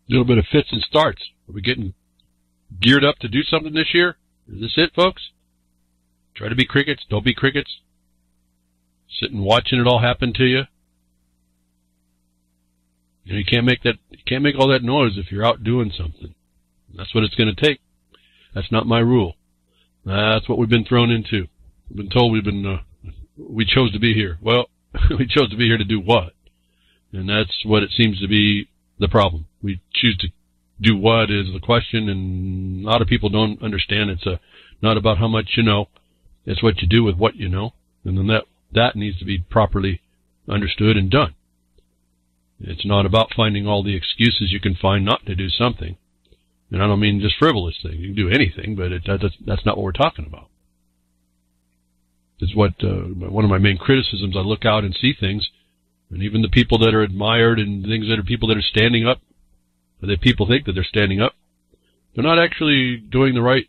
little bit of fits and starts. Are we getting geared up to do something this year? Is this it, folks? Try to be crickets. Don't be crickets. Sitting watching it all happen to you. You can't make all that noise if you're out doing something. That's what it's going to take. That's not my rule. That's what we've been thrown into. We've been told we chose to be here. Well, we chose to be here to do what? And that's what it seems to be the problem. We choose to do what is the question, and a lot of people don't understand. It's not about how much you know. It's what you do with what you know. And then that needs to be properly understood and done. It's not about finding all the excuses you can find not to do something. And I don't mean just frivolous things. You can do anything, but that's not what we're talking about. It's what one of my main criticisms. I look out and see things, and even the people that are admired and things that are people that are standing up, or that people think that they're standing up, they're not actually doing the right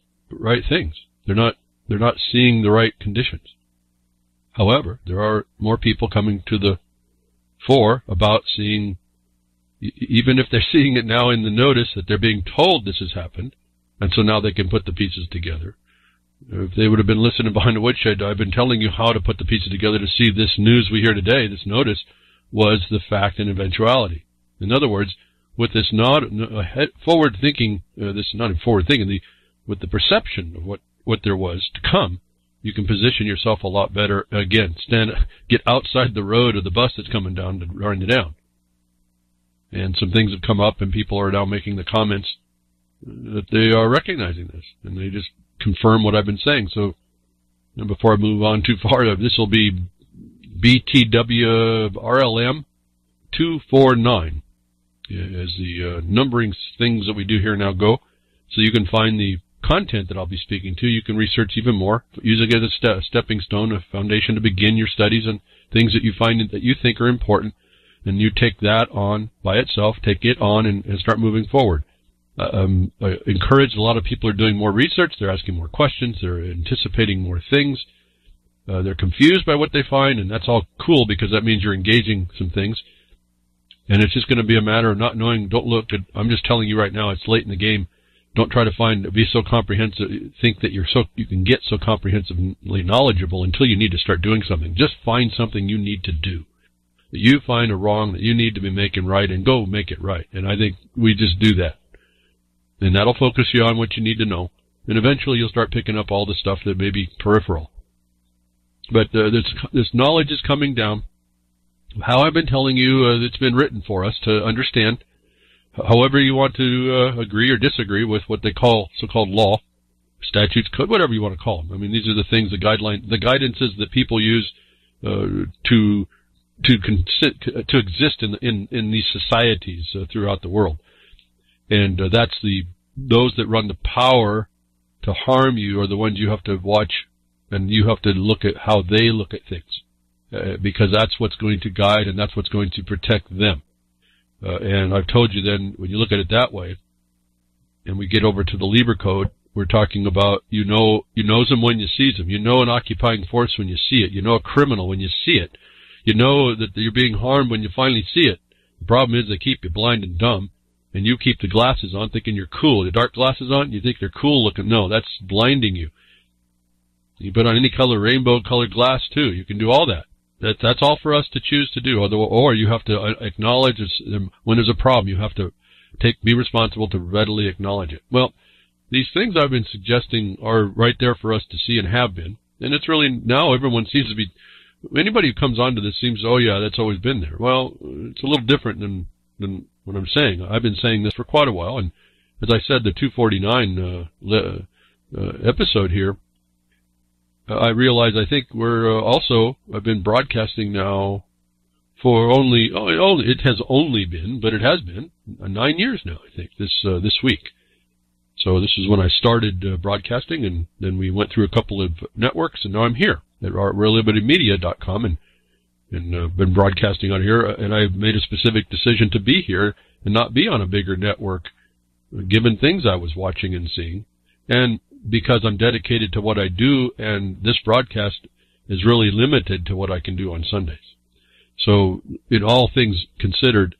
things. They're not seeing the right conditions. However, there are more people coming to the fore about seeing, even if they're seeing it now in the notice that they're being told this has happened, and so now they can put the pieces together. If they would have been listening behind the woodshed, I've been telling you how to put the pieces together to see this news we hear today, this notice, was the fact and eventuality. In other words, with this forward-thinking, with the perception of what there was to come, you can position yourself a lot better. Again, get outside the road of the bus that's coming down to run you down. And some things have come up, and people are now making the comments that they are recognizing this, and they just confirm what I've been saying. So, before I move on too far, this will be BTW RLM 249 as the numbering things that we do here now go. So you can find the content that I'll be speaking to. You can research even more, use it as a stepping stone, a foundation to begin your studies on things that you find that you think are important, and you take that on by itself, take it on, and start moving forward. I encourage a lot of people are doing more research. They're asking more questions. They're anticipating more things. They're confused by what they find, and that's all cool because that means you're engaging some things. And it's just going to be a matter of not knowing. I'm just telling you right now, it's late in the game. Don't try to be so comprehensive, think that you can get so comprehensively knowledgeable until you need to start doing something. Just find something you need to do, that you find a wrong that you need to be making right, and go make it right. And I think we just do that. And that'll focus you on what you need to know. And eventually you'll start picking up all the stuff that may be peripheral. But this knowledge is coming down. How I've been telling you, it's been written for us to understand. However you want to agree or disagree with what they call so-called law, statutes, code, whatever you want to call them. I mean, these are the things, the guidances that people use to exist in these societies throughout the world. And that's those that run the power to harm you are the ones you have to watch, and you have to look at how they look at things, because that's what's going to guide and that's what's going to protect them. And I've told you then, when you look at it that way, and we get over to the Lieber Code, we're talking about you know them when you see them. You know an occupying force when you see it. You know a criminal when you see it. You know that you're being harmed when you finally see it. The problem is they keep you blind and dumb. And you keep the glasses on thinking you're cool. The dark glasses on, you think they're cool looking. No, that's blinding you. You put on any color, rainbow colored glass too. You can do all that. That's all for us to choose to do. Or you have to acknowledge when there's a problem. You have to be responsible to readily acknowledge it. Well, these things I've been suggesting are right there for us to see and have been. And it's really, now everyone seems to be, anybody who comes onto this seems, oh yeah, that's always been there. Well, it's a little different than what I'm saying. I've been saying this for quite a while, and as I said, the 249 episode here, I realize I think I've been broadcasting now for it has been 9 years now, I think, this week. So this is when I started broadcasting, and then we went through a couple of networks, and now I'm here at reallibertymedia.com, and been broadcasting on here, and I've made a specific decision to be here and not be on a bigger network, given things I was watching and seeing, and because I'm dedicated to what I do, and this broadcast is really limited to what I can do on Sundays. So, in all things considered,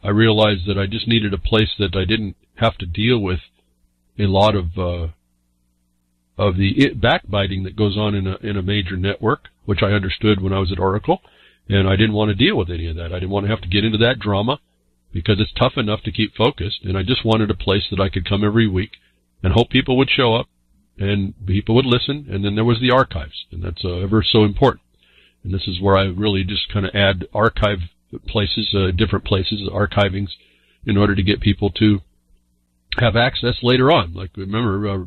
I realized that I just needed a place that I didn't have to deal with a lot of the backbiting that goes on in a major network, which I understood when I was at Oracle, and I didn't want to deal with any of that. I didn't want to have to get into that drama because it's tough enough to keep focused, and I just wanted a place that I could come every week and hope people would show up and people would listen, and then there was the archives, and that's ever so important. And this is where I really just kind of add archive places, different places, archivings, in order to get people to have access later on. Like, remember,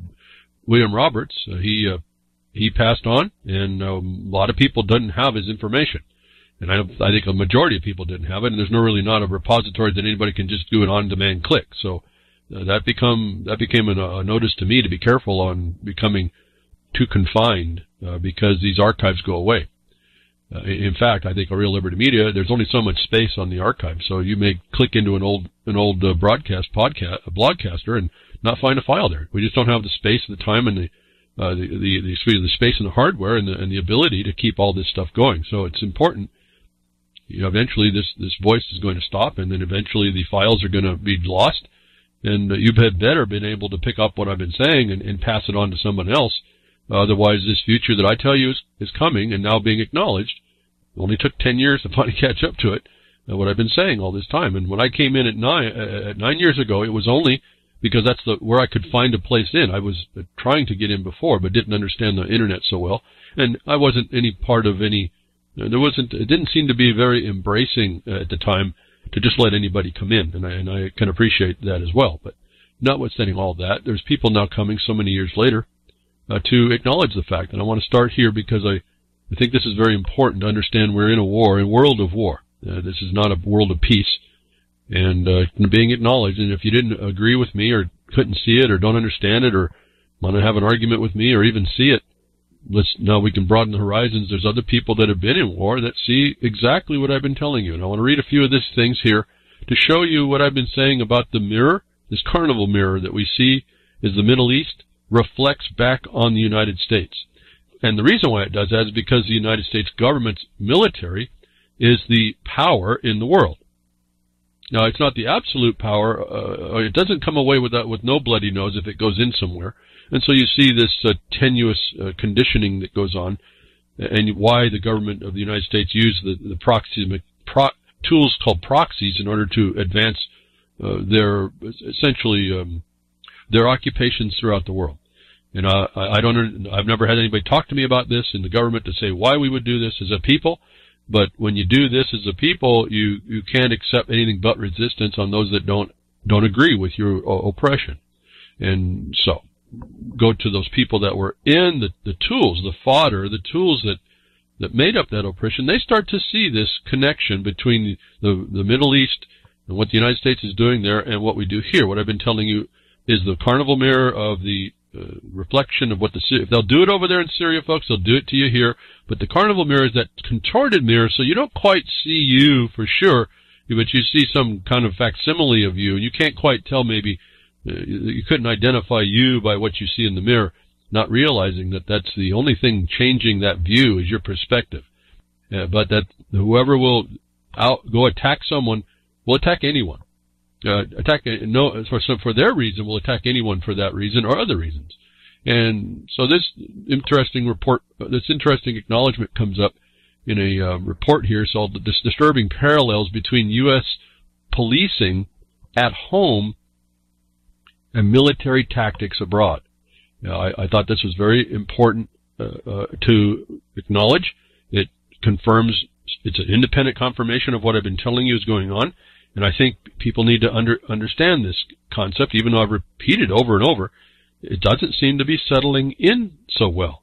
William Roberts, he passed on, and a lot of people didn't have his information. And I think a majority of people didn't have it, and there's really not a repository that anybody can just do an on-demand click. So that became a notice to me to be careful on becoming too confined, because these archives go away. In fact, I think a Real Liberty Media, there's only so much space on the archive, so you may click into an old broadcaster and not find a file there. We just don't have the space, the time, and the space and the hardware and the ability to keep all this stuff going. So it's important. Eventually this voice is going to stop, and then eventually the files are going to be lost. And you had better been able to pick up what I've been saying and pass it on to someone else. Otherwise, this future that I tell you is coming and now being acknowledged. It only took 10 years to finally catch up to it, what I've been saying all this time. And when I came in at 9 years ago, it was only because that's where I could find a place in. I was trying to get in before, but didn't understand the internet so well. And I wasn't any part of any, it didn't seem to be very embracing at the time to just let anybody come in. And I can appreciate that as well. But notwithstanding all that, there's people now coming so many years later to acknowledge the fact. And I want to start here because I think this is very important to understand we're in a world of war. This is not a world of peace. And being acknowledged. And if you didn't agree with me or couldn't see it or don't understand it or want to have an argument with me or even see it, now we can broaden the horizons. There's other people that have been in war that see exactly what I've been telling you. And I want to read a few of these things here to show you what I've been saying about the mirror. This carnival mirror that we see is the Middle East reflects back on the United States. And the reason why it does that is because the United States government's military is the power in the world. Now, it's not the absolute power. It doesn't come away with that with no bloody nose if it goes in somewhere. And so you see this tenuous conditioning that goes on, and why the government of the United States use the tools called proxies in order to advance their occupations throughout the world. And I've never had anybody talk to me about this in the government to say why we would do this as a people. But when you do this as a people, you can't accept anything but resistance on those that don't agree with your oppression. And so, go to those people that were in the tools, the fodder, the tools that made up that oppression. They start to see this connection between the Middle East and what the United States is doing there and what we do here. What I've been telling you is the carnival mirror of the reflection of what if they'll do it over there in Syria, folks, they'll do it to you here. But the carnival mirror is that contorted mirror, so you don't quite see you for sure, but you see some kind of facsimile of you, and you can't quite tell maybe, you couldn't identify you by what you see in the mirror, not realizing that that's the only thing changing that view is your perspective. But that whoever will go attack someone will attack anyone. For their reason, will attack anyone for that reason or other reasons. And so this interesting acknowledgement comes up in a report here called the Disturbing Parallels Between U.S. Policing at Home and Military Tactics Abroad. Now, I thought this was very important to acknowledge. It confirms, it's an independent confirmation of what I've been telling you is going on. And I think people need to understand this concept, even though I've repeated over and over. It doesn't seem to be settling in so well.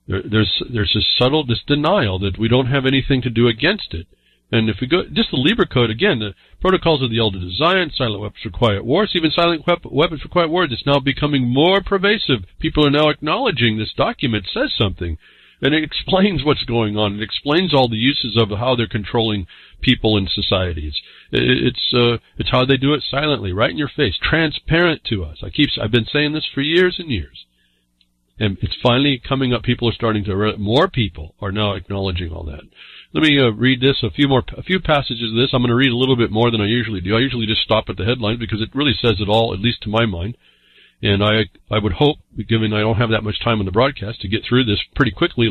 There's this denial that we don't have anything to do against it. And if we go, just the Libra Code, again, the protocols of the Elder Design, silent weapons for quiet wars, even silent weapons for quiet wars, it's now becoming more pervasive. People are now acknowledging this document says something. And it explains what's going on. It explains all the uses of how they're controlling people and societies. It's how they do it silently, right in your face, transparent to us. I've been saying this for years and years. And it's finally coming up. People are starting to, more people are now acknowledging all that. Let me read this, a few passages of this. I'm going to read a little bit more than I usually do. I usually just stop at the headlines because it really says it all, at least to my mind. And I would hope, given I don't have that much time on the broadcast, to get through this pretty quickly,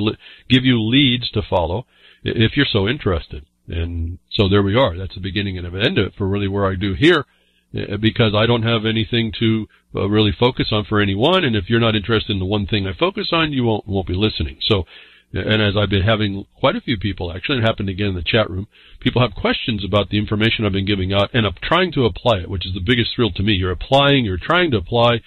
give you leads to follow if you're so interested. And so there we are. That's the beginning and the end of it for really where I do here, because I don't have anything to really focus on for anyone. And if you're not interested in the one thing I focus on, you won't be listening. So, and as I've been having quite a few people, actually, it happened again in the chat room, people have questions about the information I've been giving out, and I'm trying to apply it, which is the biggest thrill to me. You're trying to apply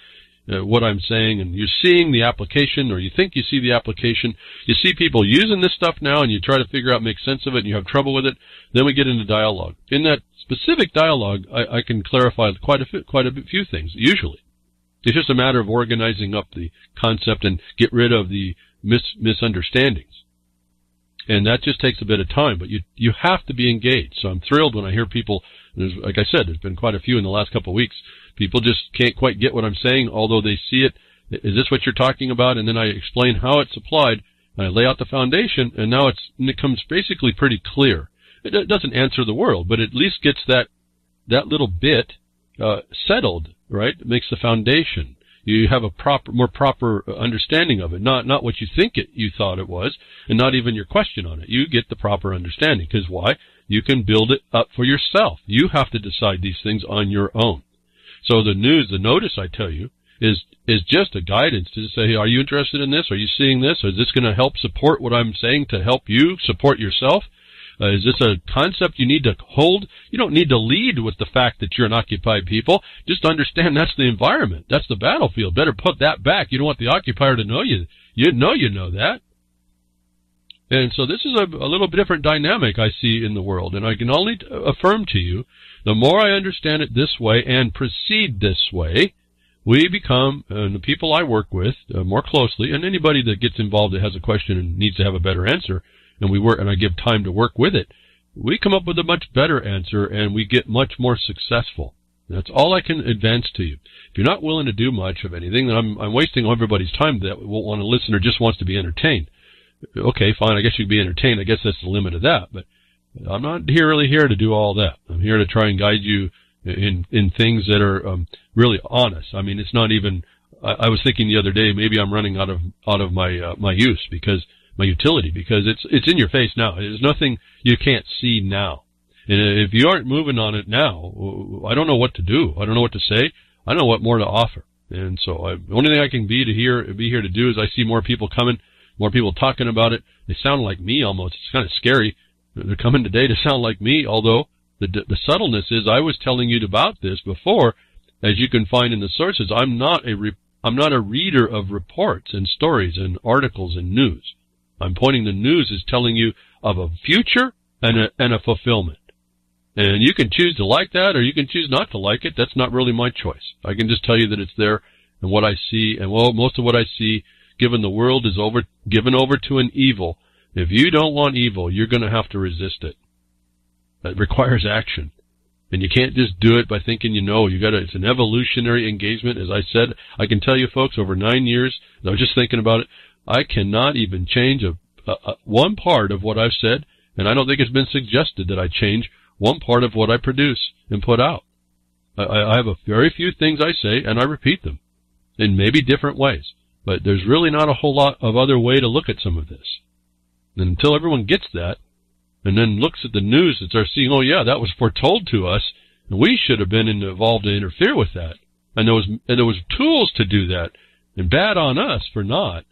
what I'm saying, and you're seeing the application, or you think you see the application. You see people using this stuff now, and you try to figure out, make sense of it, and you have trouble with it. Then we get into dialogue. In that specific dialogue, I can clarify quite a few things, usually. It's just a matter of organizing up the concept and get rid of the misunderstandings. And that just takes a bit of time, but you have to be engaged. So I'm thrilled when I hear people, like I said, there's been quite a few in the last couple of weeks. People just can't quite get what I'm saying, although they see it. Is this what you're talking about? And then I explain how it's applied, and I lay out the foundation, and now it comes basically pretty clear. It doesn't answer the world, but at least gets that little bit settled, right? It makes the foundation. You have a more proper understanding of it, not what you think you thought it was, and not even your question on it. You get the proper understanding, because why? You can build it up for yourself. You have to decide these things on your own. So the notice I tell you, is just a guidance to say, hey, are you interested in this? Are you seeing this? Is this going to help support what I'm saying to help you support yourself? Is this a concept you need to hold? You don't need to lead with the fact that you're an occupied people. Just understand that's the environment. That's the battlefield. Better put that back. You don't want the occupier to know you. You know that. And so this is a little bit different dynamic I see in the world. And I can only affirm to you, the more I understand it this way and proceed this way, we become, and the people I work with more closely, and anybody that gets involved that has a question and needs to have a better answer, and I give time to work with it, we come up with a much better answer, and we get much more successful. That's all I can advance to you. If you're not willing to do much of anything, then I'm wasting everybody's time that won't want to listen or just wants to be entertained. Okay, fine, I guess you can be entertained. I guess that's the limit of that. But I'm not really here to do all that. I'm here to try and guide you in things that are really honest. I mean, it's not even. I was thinking the other day, maybe I'm running out of my use, because my utility, because it's in your face now. There's nothing you can't see now. And if you aren't moving on it now, I don't know what to do. I don't know what to say. I don't know what more to offer. And so the only thing I can be here to do is I see more people coming, more people talking about it. They sound like me almost. It's kind of scary. They're coming today to sound like me, although the subtleness is I was telling you about this before, as you can find in the sources. I'm not a reader of reports and stories and articles and news. I'm pointing the news as telling you of a future and a fulfillment. And you can choose to like that, or you can choose not to like it. That's not really my choice. I can just tell you that it's there and what I see. And well, most of what I see, given the world is given over to an evil, if you don't want evil, you're going to have to resist it. That requires action. And you can't just do it by thinking it's an evolutionary engagement. As I said, I can tell you folks, over 9 years, I was just thinking about it, I cannot even change one part of what I've said, and I don't think it's been suggested that I change one part of what I produce and put out. I have a very few things I say, and I repeat them in maybe different ways. But there's really not a whole lot of other way to look at some of this. And until everyone gets that, and then looks at the news and starts seeing, oh yeah, that was foretold to us, and we should have been involved to interfere with that. And there was tools to do that, and bad on us for not.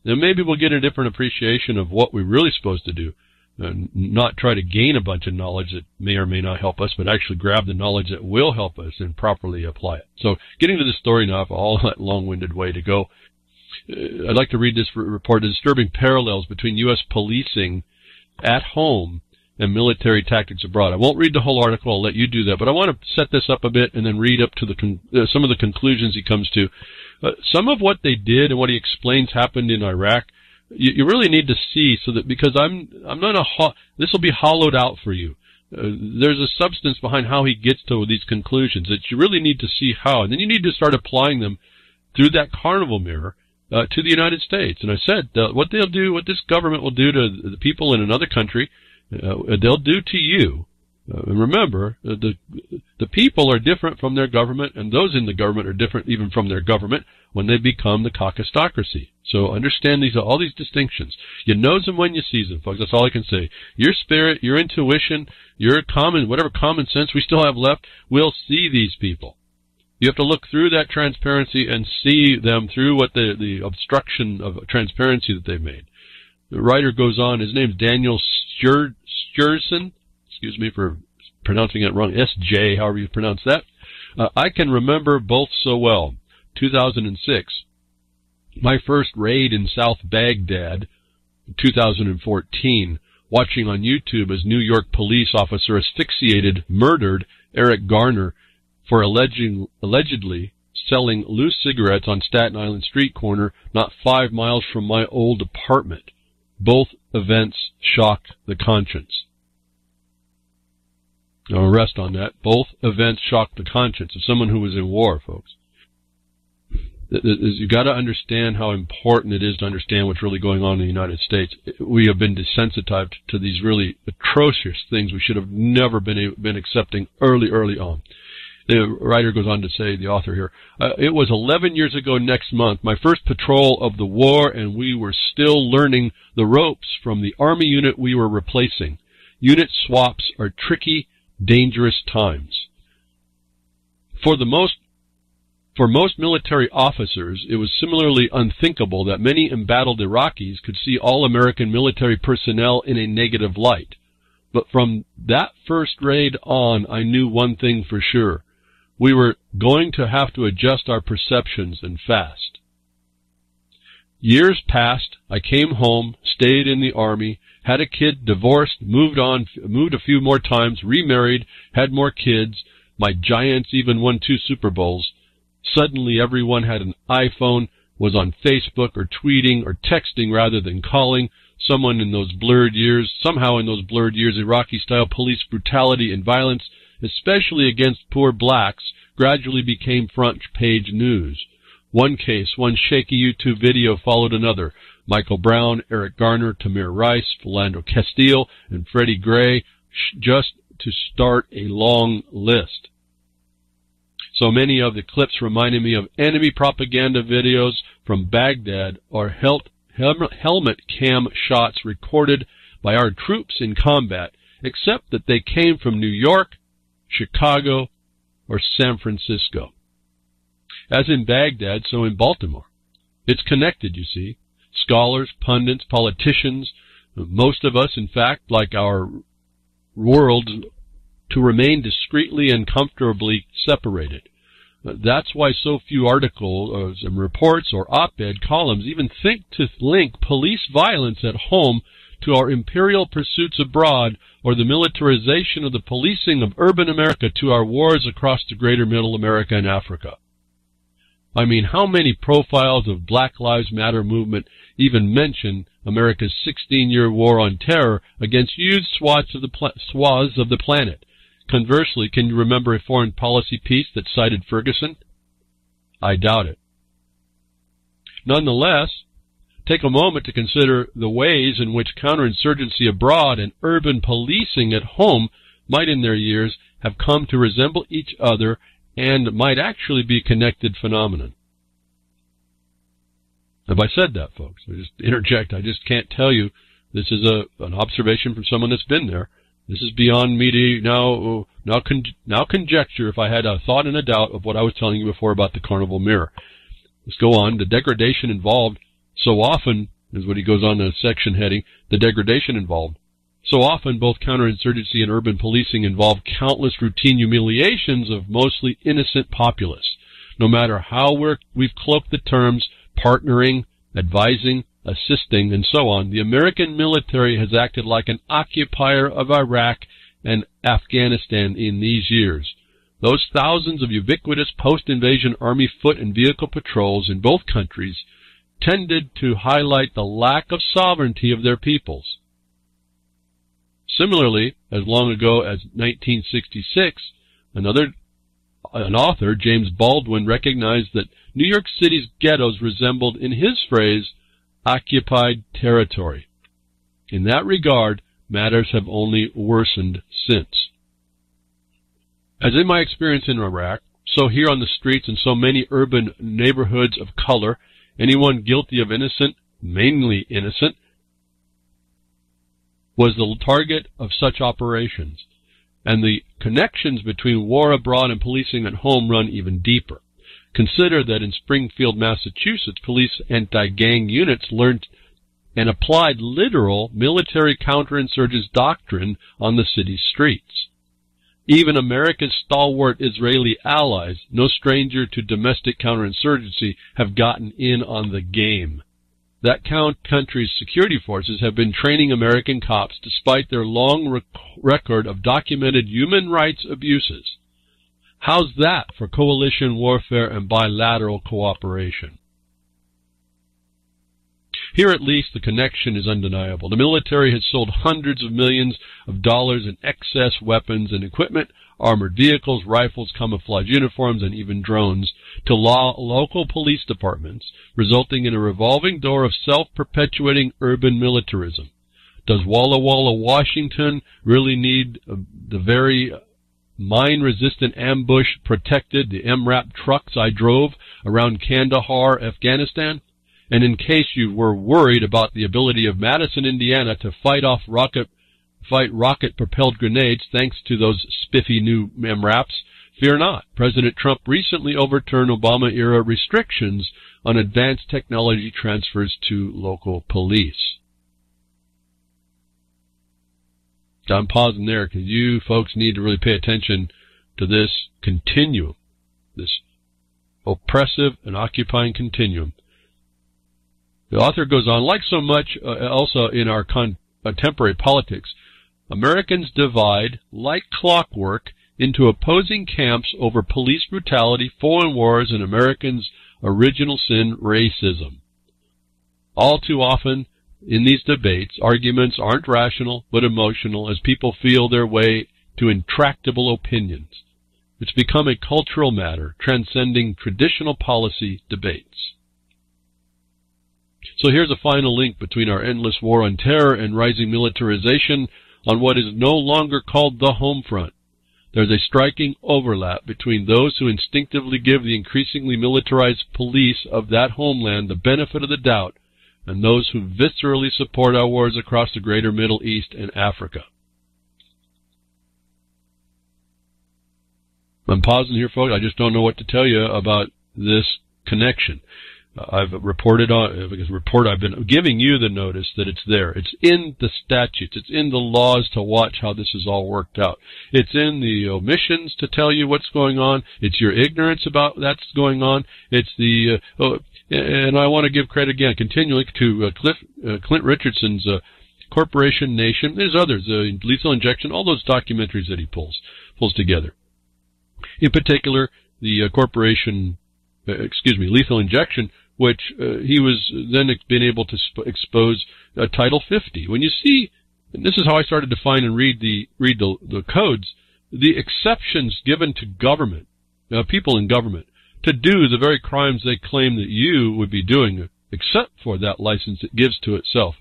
Then maybe we'll get a different appreciation of what we're really supposed to do. And not try to gain a bunch of knowledge that may or may not help us, but actually grab the knowledge that will help us and properly apply it. So getting to the story now, for all that long-winded way to go, I'd like to read this report, The Disturbing Parallels Between U.S. Policing at Home and Military Tactics Abroad. I won't read the whole article. I'll let you do that. But I want to set this up a bit and then read up to some of the conclusions he comes to. Some of what they did and what he explains happened in Iraq, you really need to see, so that, because this will be hollowed out for you. There's a substance behind how he gets to these conclusions that you really need to see how. And then you need to start applying them through that carnival mirror to the United States. And I said, what this government will do to the people in another country, they'll do to you. And remember, the people are different from their government, and those in the government are different even from their government when they become the caucustocracy. So understand all these distinctions. You knows them when you sees them, folks. That's all I can say. Your spirit, your intuition, whatever common sense we still have left, will see these people. You have to look through that transparency and see them through what the obstruction of transparency that they've made. The writer goes on, his name's Daniel Sturgeon. Excuse me for pronouncing it wrong, S.J., however you pronounce that. I can remember both so well. 2006, my first raid in South Baghdad, 2014, watching on YouTube as New York police officer murdered Eric Garner for allegedly selling loose cigarettes on Staten Island street corner not 5 miles from my old apartment. Both events shocked the conscience. I'll rest on that. Both events shocked the conscience of someone who was in war, folks. You've got to understand how important it is to understand what's really going on in the United States. We have been desensitized to these really atrocious things we should have never been accepting early on. The writer goes on to say, the author here, it was 11 years ago next month, my first patrol of the war, and we were still learning the ropes from the Army unit we were replacing. Unit swaps are tricky, dangerous times. For most military officers, it was similarly unthinkable that many embattled Iraqis could see all American military personnel in a negative light. But from that first raid on, I knew one thing for sure. We were going to have to adjust our perceptions, and fast. Years passed. I came home, stayed in the Army, had a kid, divorced, moved a few more times, remarried, had more kids. My Giants even won 2 Super Bowls. Suddenly everyone had an iPhone, was on Facebook or tweeting or texting rather than calling. Somehow in those blurred years, Iraqi-style police brutality and violence, especially against poor blacks, gradually became front-page news. One case, one shaky YouTube video followed another. Michael Brown, Eric Garner, Tamir Rice, Philando Castile, and Freddie Gray, just to start a long list. So many of the clips reminded me of enemy propaganda videos from Baghdad or helmet cam shots recorded by our troops in combat, except that they came from New York, Chicago, or San Francisco. As in Baghdad, so in Baltimore. It's connected, you see. Scholars, pundits, politicians, most of us, in fact, like our world, to remain discreetly and comfortably separated. That's why so few articles and reports or op-ed columns even think to link police violence at home to our imperial pursuits abroad or the militarization of the policing of urban America to our wars across the greater Middle America and Africa. I mean, how many profiles of Black Lives Matter movement even mention America's 16-year war on terror against huge swaths of the planet? Conversely, can you remember a foreign policy piece that cited Ferguson? I doubt it. Nonetheless, take a moment to consider the ways in which counterinsurgency abroad and urban policing at home might in their years have come to resemble each other and might actually be a connected phenomenon. Have I said that, folks? I just interject. I just can't tell you. This is an observation from someone that's been there. This is beyond me to now conjecture if I had a thought and a doubt of what I was telling you before about the carnival mirror. Let's go on. The degradation involved so often, is what he goes on the section heading, the degradation involved. So often, both counterinsurgency and urban policing involve countless routine humiliations of mostly innocent populace. No matter how we've cloaked the terms partnering, advising, assisting, and so on, the American military has acted like an occupier of Iraq and Afghanistan in these years. Those thousands of ubiquitous post-invasion Army foot and vehicle patrols in both countries tended to highlight the lack of sovereignty of their peoples. Similarly, as long ago as 1966, an author, James Baldwin, recognized that New York City's ghettos resembled, in his phrase, occupied territory. In that regard, matters have only worsened since. As in my experience in Iraq, so here on the streets in so many urban neighborhoods of color, anyone guilty of innocent, mainly innocent, was the target of such operations, and the connections between war abroad and policing at home run even deeper. Consider that in Springfield, Massachusetts, police anti-gang units learned and applied literal military counterinsurgents doctrine on the city's streets. Even America's stalwart Israeli allies, no stranger to domestic counterinsurgency, have gotten in on the game. That country's security forces have been training American cops despite their long record of documented human rights abuses. How's that for coalition warfare and bilateral cooperation? Here at least the connection is undeniable. The military has sold hundreds of millions of dollars in excess weapons and equipment, armored vehicles, rifles, camouflage uniforms, and even drones to local police departments, resulting in a revolving door of self-perpetuating urban militarism. Does Walla Walla, Washington really need the very mine-resistant ambush protected, the MRAP trucks I drove around Kandahar, Afghanistan? And in case you were worried about the ability of Madison, Indiana to fight rocket-propelled grenades thanks to those spiffy new MRAPs, fear not. President Trump recently overturned Obama-era restrictions on advanced technology transfers to local police. I'm pausing there because you folks need to really pay attention to this continuum, this oppressive and occupying continuum. The author goes on, like so much also in our contemporary politics, Americans divide, like clockwork, into opposing camps over police brutality, foreign wars, and Americans' original sin, racism. All too often, in these debates, arguments aren't rational but emotional as people feel their way to intractable opinions. It's become a cultural matter, transcending traditional policy debates. So here's a final link between our endless war on terror and rising militarization on what is no longer called the home front. There's a striking overlap between those who instinctively give the increasingly militarized police of that homeland the benefit of the doubt and those who viscerally support our wars across the greater Middle East and Africa. I'm pausing here, folks. I just don't know what to tell you about this connection. I've reported on, because I've been giving you the notice that it's there. It's in the statutes. It's in the laws to watch how this is all worked out. It's in the omissions to tell you what's going on. It's your ignorance about that's going on. It's the, and I want to give credit again, continually to Clint Richardson's Corporation Nation. There's others, Lethal Injection, all those documentaries that he pulls together. In particular, the Lethal Injection, which he was then been able to expose Title 50. When you see, and this is how I started to find and read the codes, the exceptions given to government, people in government, to do the very crimes they claim that you would be doing, except for that license it gives to itself.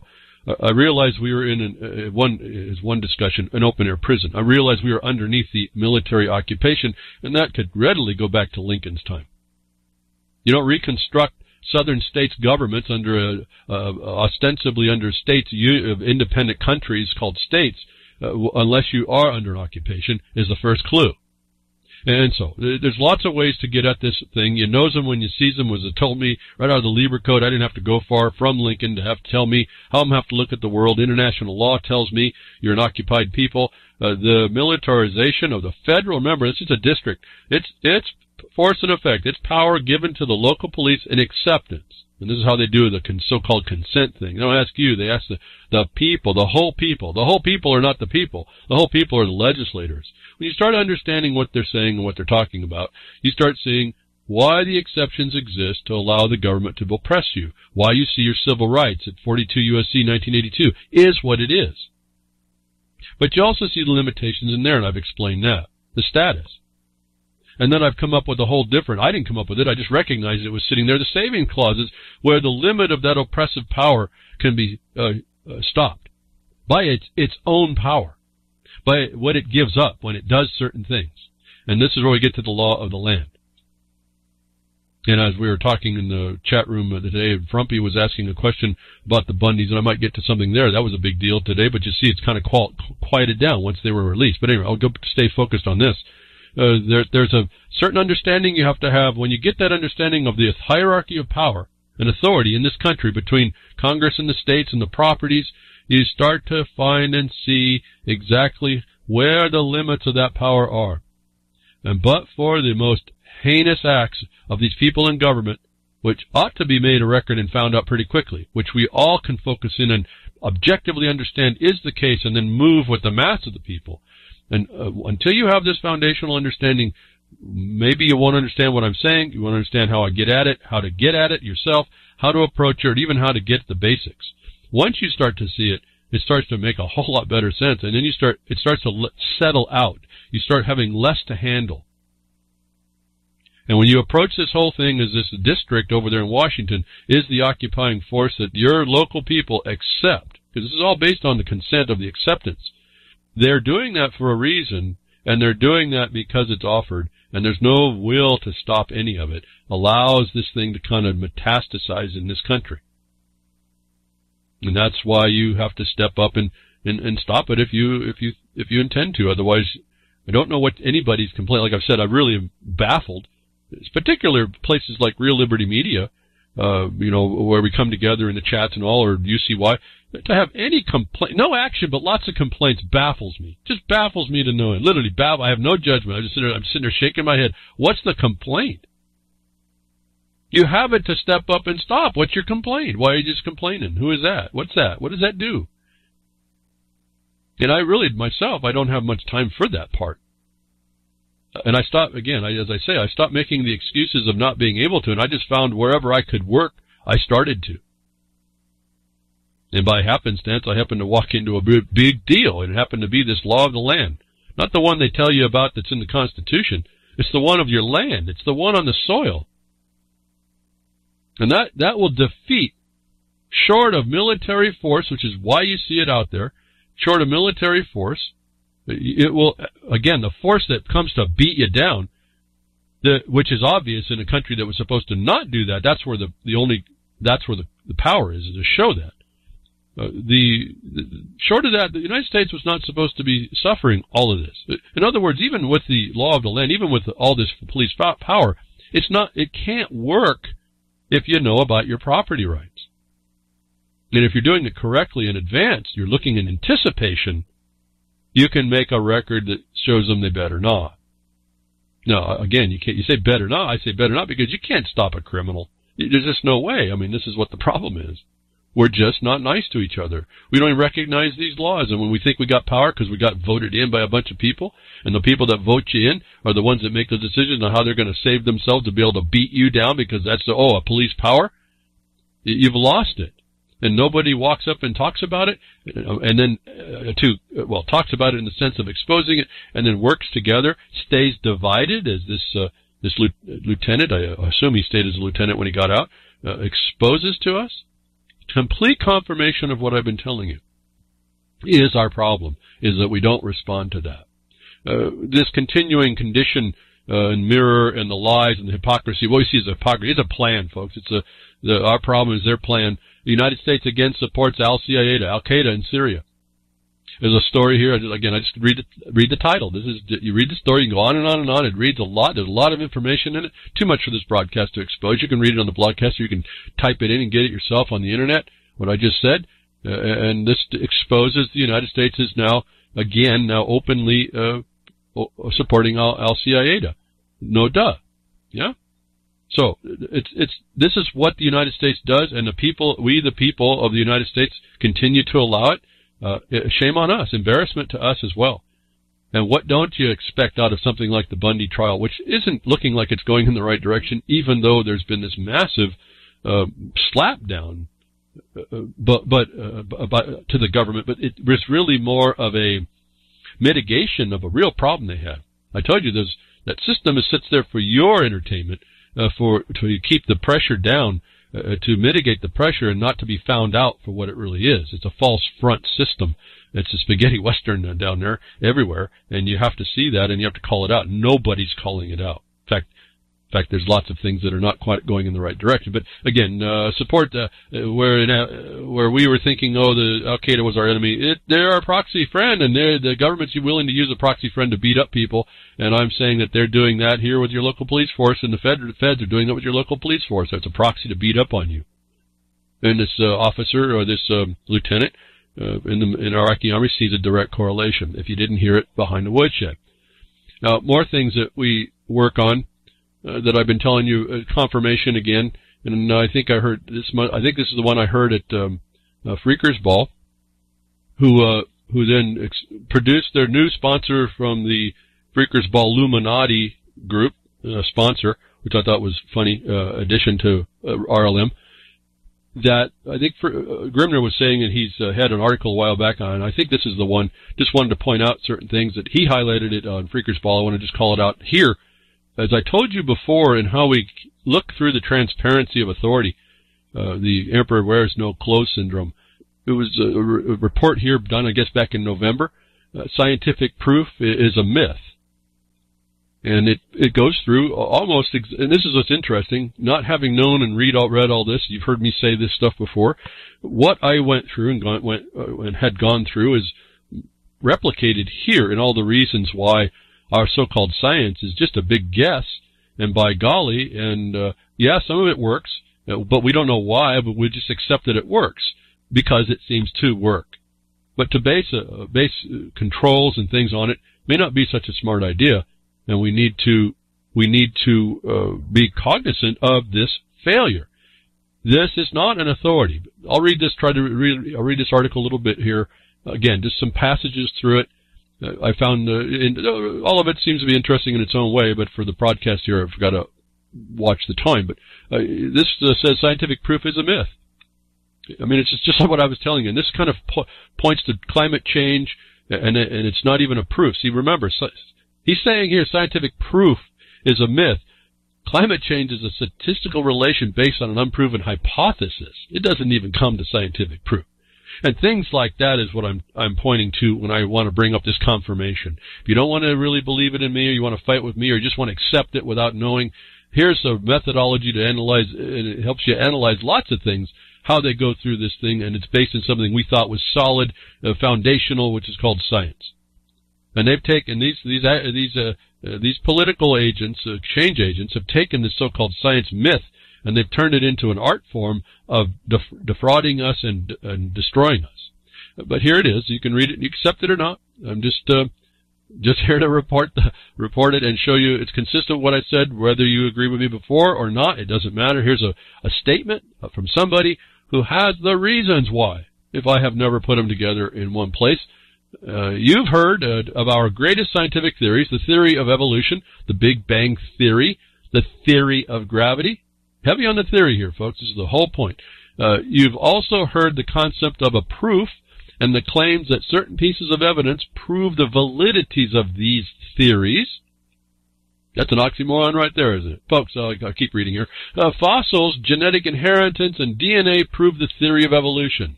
I realized we were in one discussion, an open-air prison. I realized we were underneath the military occupation, and that could readily go back to Lincoln's time. You don't reconstruct southern states' governments under ostensibly under states of independent countries called states unless you are under an occupation, is the first clue. And so there's lots of ways to get at this thing. You knows them when you sees them, was it told me right out of the Lieber Code. I didn't have to go far from Lincoln to have to tell me how I'm going to have to look at the world. International law tells me you're an occupied people. The militarization of the federal, remember, this is a district. It's force and effect. It's power given to the local police in acceptance. And this is how they do the so-called consent thing. They don't ask you. They ask the people, the whole people. The whole people are not the people. The whole people are the legislators. When you start understanding what they're saying and what they're talking about, you start seeing why the exceptions exist to allow the government to oppress you. Why you see your civil rights at 42 U.S.C. 1982 is what it is. But you also see the limitations in there, and I've explained that. The status. And then I've come up with a whole different, I didn't come up with it, I just recognized it was sitting there, the saving clauses, where the limit of that oppressive power can be stopped by its own power, by what it gives up when it does certain things. And this is where we get to the law of the land. And as we were talking in the chat room today, Frumpy was asking a question about the Bundys, and I might get to something there. That was a big deal today, but you see it's kind of quieted down once they were released. But anyway, I'll go stay focused on this. There's a certain understanding you have to have. When you get that understanding of the hierarchy of power and authority in this country between Congress and the states and the properties, you start to find and see exactly where the limits of that power are. And but for the most heinous acts of these people in government, which ought to be made a record and found out pretty quickly, which we all can focus in and objectively understand is the case, and then move with the mass of the people. And until you have this foundational understanding, maybe you won't understand what I'm saying. You won't understand how I get at it, how to get at it yourself, how to approach it, even how to get the basics. Once you start to see it, it starts to make a whole lot better sense, and then it starts to settle out. You start having less to handle. And when you approach this whole thing as this district over there in Washington is the occupying force that your local people accept, because this is all based on the consent of the acceptance. They're doing that for a reason, and they're doing that because it's offered, and there's no will to stop any of it. Allows this thing to kind of metastasize in this country. And that's why you have to step up and stop it if you intend to. Otherwise, I don't know what anybody's complaint. Like I've said, I really am baffled. It's particular places like Real Liberty Media, where we come together in the chats and all, or UCY, to have any complaint, no action, but lots of complaints baffles me. Just baffles me to no end. Literally I have no judgment. I'm sitting there shaking my head. What's the complaint? You have it to step up and stop. What's your complaint? Why are you just complaining? Who is that? What's that? What does that do? And I really, myself, I don't have much time for that part. And I stopped, again, I stopped making the excuses of not being able to, and I just found wherever I could work, I started to. And by happenstance, I happened to walk into a big deal, and it happened to be this law of the land. Not the one they tell you about that's in the Constitution. It's the one of your land. It's the one on the soil. And that will defeat, short of military force, which is why you see it out there, short of military force, it will, again, the force that comes to beat you down, which is obvious in a country that was supposed to not do that. That's where the power is to show that. Short of that, the United States was not supposed to be suffering all of this. In other words, even with the law of the land, even with all this police power, it can't work if you know about your property rights. And if you're doing it correctly in advance, you're looking in anticipation, you can make a record that shows them they better not. Now, again, you say better not. I say better not because you can't stop a criminal. There's just no way. I mean, this is what the problem is. We're just not nice to each other. We don't even recognize these laws. And when we think we got power because we got voted in by a bunch of people, and the people that vote you in are the ones that make the decisions on how they're going to save themselves to be able to beat you down because that's a police power, you've lost it. And nobody walks up and talks about it, and then talks about it in the sense of exposing it, and then works together, stays divided, as this lieutenant, I assume he stayed as a lieutenant when he got out, exposes to us. Complete confirmation of what I've been telling you is our problem, is that we don't respond to that. This continuing condition and mirror and the lies and the hypocrisy, what we see is hypocrisy. It's a plan, folks. Our problem is their plan. The United States again supports Al-Qaeda in Syria. There's a story here. I just read the title. You read the story. You can go on and on and on. It reads a lot. There's a lot of information in it. Too much for this broadcast to expose. You can read it on the broadcast, or you can type it in and get it yourself on the internet. What I just said, and this exposes the United States is now openly supporting Al-Qaeda. No duh. Yeah. So this is what the United States does, and we the people of the United States continue to allow it. Shame on us, embarrassment to us as well. And what don't you expect out of something like the Bundy trial, which isn't looking like it's going in the right direction, even though there's been this massive slapdown, but to the government. But it was really more of a mitigation of a real problem they had. I told you that system sits there for your entertainment, to keep the pressure down. To mitigate the pressure and not to be found out for what it really is. It's a false front system It's a spaghetti western down there everywhere, and you have to see that, and you have to call it out. Nobody's calling it out. In fact, there's lots of things that are not quite going in the right direction. But again, support where we were thinking, the Al Qaeda was our enemy. They're our proxy friend, and the government's willing to use a proxy friend to beat up people. And I'm saying that they're doing that here with your local police force, and the feds are doing it with your local police force. So it's a proxy to beat up on you. And this officer or this lieutenant in our Iraqi army sees a direct correlation. If you didn't hear it, behind the woodshed. Now, more things that we work on. That I've been telling you, confirmation again, and I think I heard this. I think this is the one I heard at Freakers Ball, who then produced their new sponsor from the Freakers Ball Illuminati group sponsor, which I thought was funny addition to RLM. That I think Grimner was saying, and he's had an article a while back on. I think this is the one. Just wanted to point out certain things that he highlighted it on Freakers Ball. I want to just call it out here. As I told you before, in how we look through the transparency of authority, the Emperor Wears No Clothes syndrome. It was a report here done, I guess, back in November. Scientific proof is a myth. And it goes through almost, and this is what's interesting, not having known and read all this, you've heard me say this stuff before. What I went through and had gone through is replicated here in all the reasons why our so-called science is just a big guess, and by golly, and some of it works, but we don't know why, but we just accept that it works, because it seems to work. But to base controls and things on it may not be such a smart idea, and we need to be cognizant of this failure. This is not an authority. I'll read this article a little bit here. Again, just some passages through it. I found all of it seems to be interesting in its own way, but for the broadcast here, I've got to watch the time. But this says scientific proof is a myth. I mean, it's just like what I was telling you. And this kind of points to climate change, and it's not even a proof. See, remember, he's saying here scientific proof is a myth. Climate change is a statistical relation based on an unproven hypothesis. It doesn't even come to scientific proof. And things like that is what I'm pointing to when I want to bring up this confirmation. If you don't want to really believe it in me, or you want to fight with me, or you just want to accept it without knowing, here's a methodology to analyze, and it helps you analyze lots of things, how they go through this thing, and it's based on something we thought was solid, foundational, which is called science. And they've taken these political agents, change agents, have taken this so-called science myth, and they've turned it into an art form of defrauding us and destroying us. But here it is. You can read it. You accept it or not. I'm just here to report it and show you it's consistent with what I said, whether you agree with me before or not. It doesn't matter. Here's a statement from somebody who has the reasons why, if I have never put them together in one place. You've heard of our greatest scientific theories, the theory of evolution, the Big Bang Theory, the theory of gravity. Heavy on the theory here, folks. This is the whole point. You've also heard the concept of a proof and the claims that certain pieces of evidence prove the validities of these theories. That's an oxymoron right there, isn't it? Folks, I'll keep reading here. Fossils, genetic inheritance, and DNA prove the theory of evolution.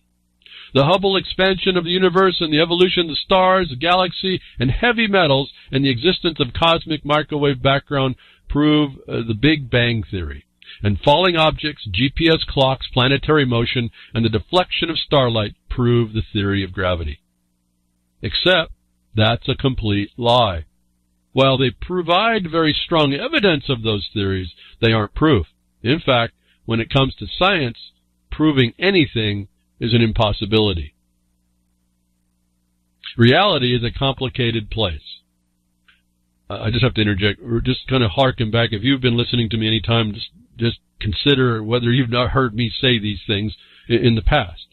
The Hubble expansion of the universe and the evolution of the stars, the galaxy, and heavy metals, and the existence of cosmic microwave background prove the Big Bang Theory. And falling objects, GPS clocks, planetary motion, and the deflection of starlight prove the theory of gravity. Except that's a complete lie. While they provide very strong evidence of those theories, they aren't proof. In fact, when it comes to science, proving anything is an impossibility. Reality is a complicated place. I just have to interject, or just kind of harken back. If you've been listening to me any time, just consider whether you've not heard me say these things in the past.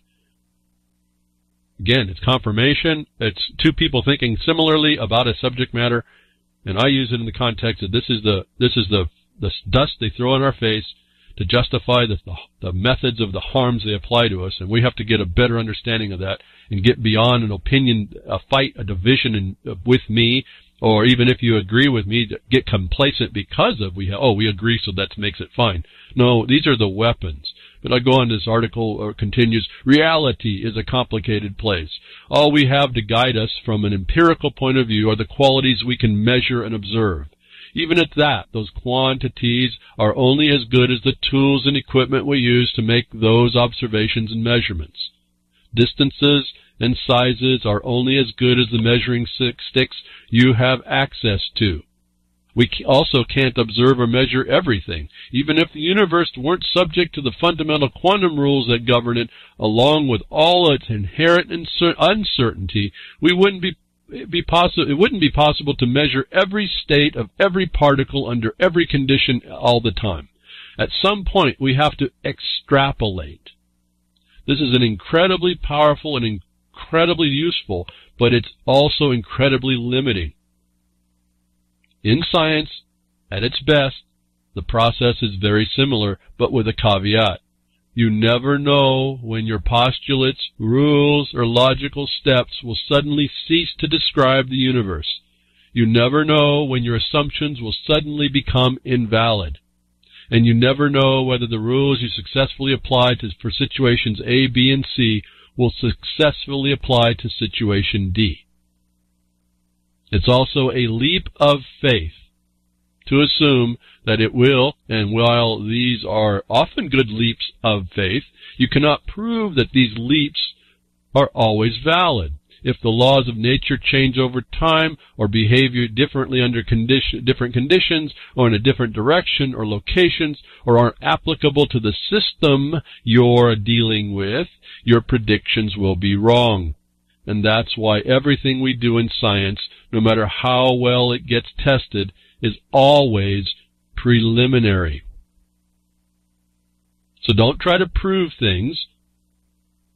Again, it's confirmation. It's two people thinking similarly about a subject matter, and I use it in the context that this is the dust they throw in our face to justify the methods of the harms they apply to us, and we have to get a better understanding of that and get beyond an opinion, a fight, a division with me, or even if you agree with me, get complacent because of we agree, so that makes it fine. No, these are the weapons. But I go on, this article continues, reality is a complicated place. All we have to guide us from an empirical point of view are the qualities we can measure and observe. Even at that, those quantities are only as good as the tools and equipment we use to make those observations and measurements. Distances and sizes are only as good as the measuring sticks you have access to. We also can't observe or measure everything. Even if the universe weren't subject to the fundamental quantum rules that govern it, along with all its inherent uncertainty, it wouldn't be possible to measure every state of every particle under every condition all the time. At some point, we have to extrapolate. This is an incredibly powerful and incredibly useful, but it's also incredibly limiting. In science, at its best, the process is very similar, but with a caveat. You never know when your postulates, rules, or logical steps will suddenly cease to describe the universe. You never know when your assumptions will suddenly become invalid. And you never know whether the rules you successfully apply for situations A, B, and C will successfully apply to situation D. It's also a leap of faith to assume that it will, and while these are often good leaps of faith, you cannot prove that these leaps are always valid. If the laws of nature change over time or behave differently under different conditions or in a different direction or locations or aren't applicable to the system you're dealing with, your predictions will be wrong. And that's why everything we do in science, no matter how well it gets tested, is always preliminary. So don't try to prove things.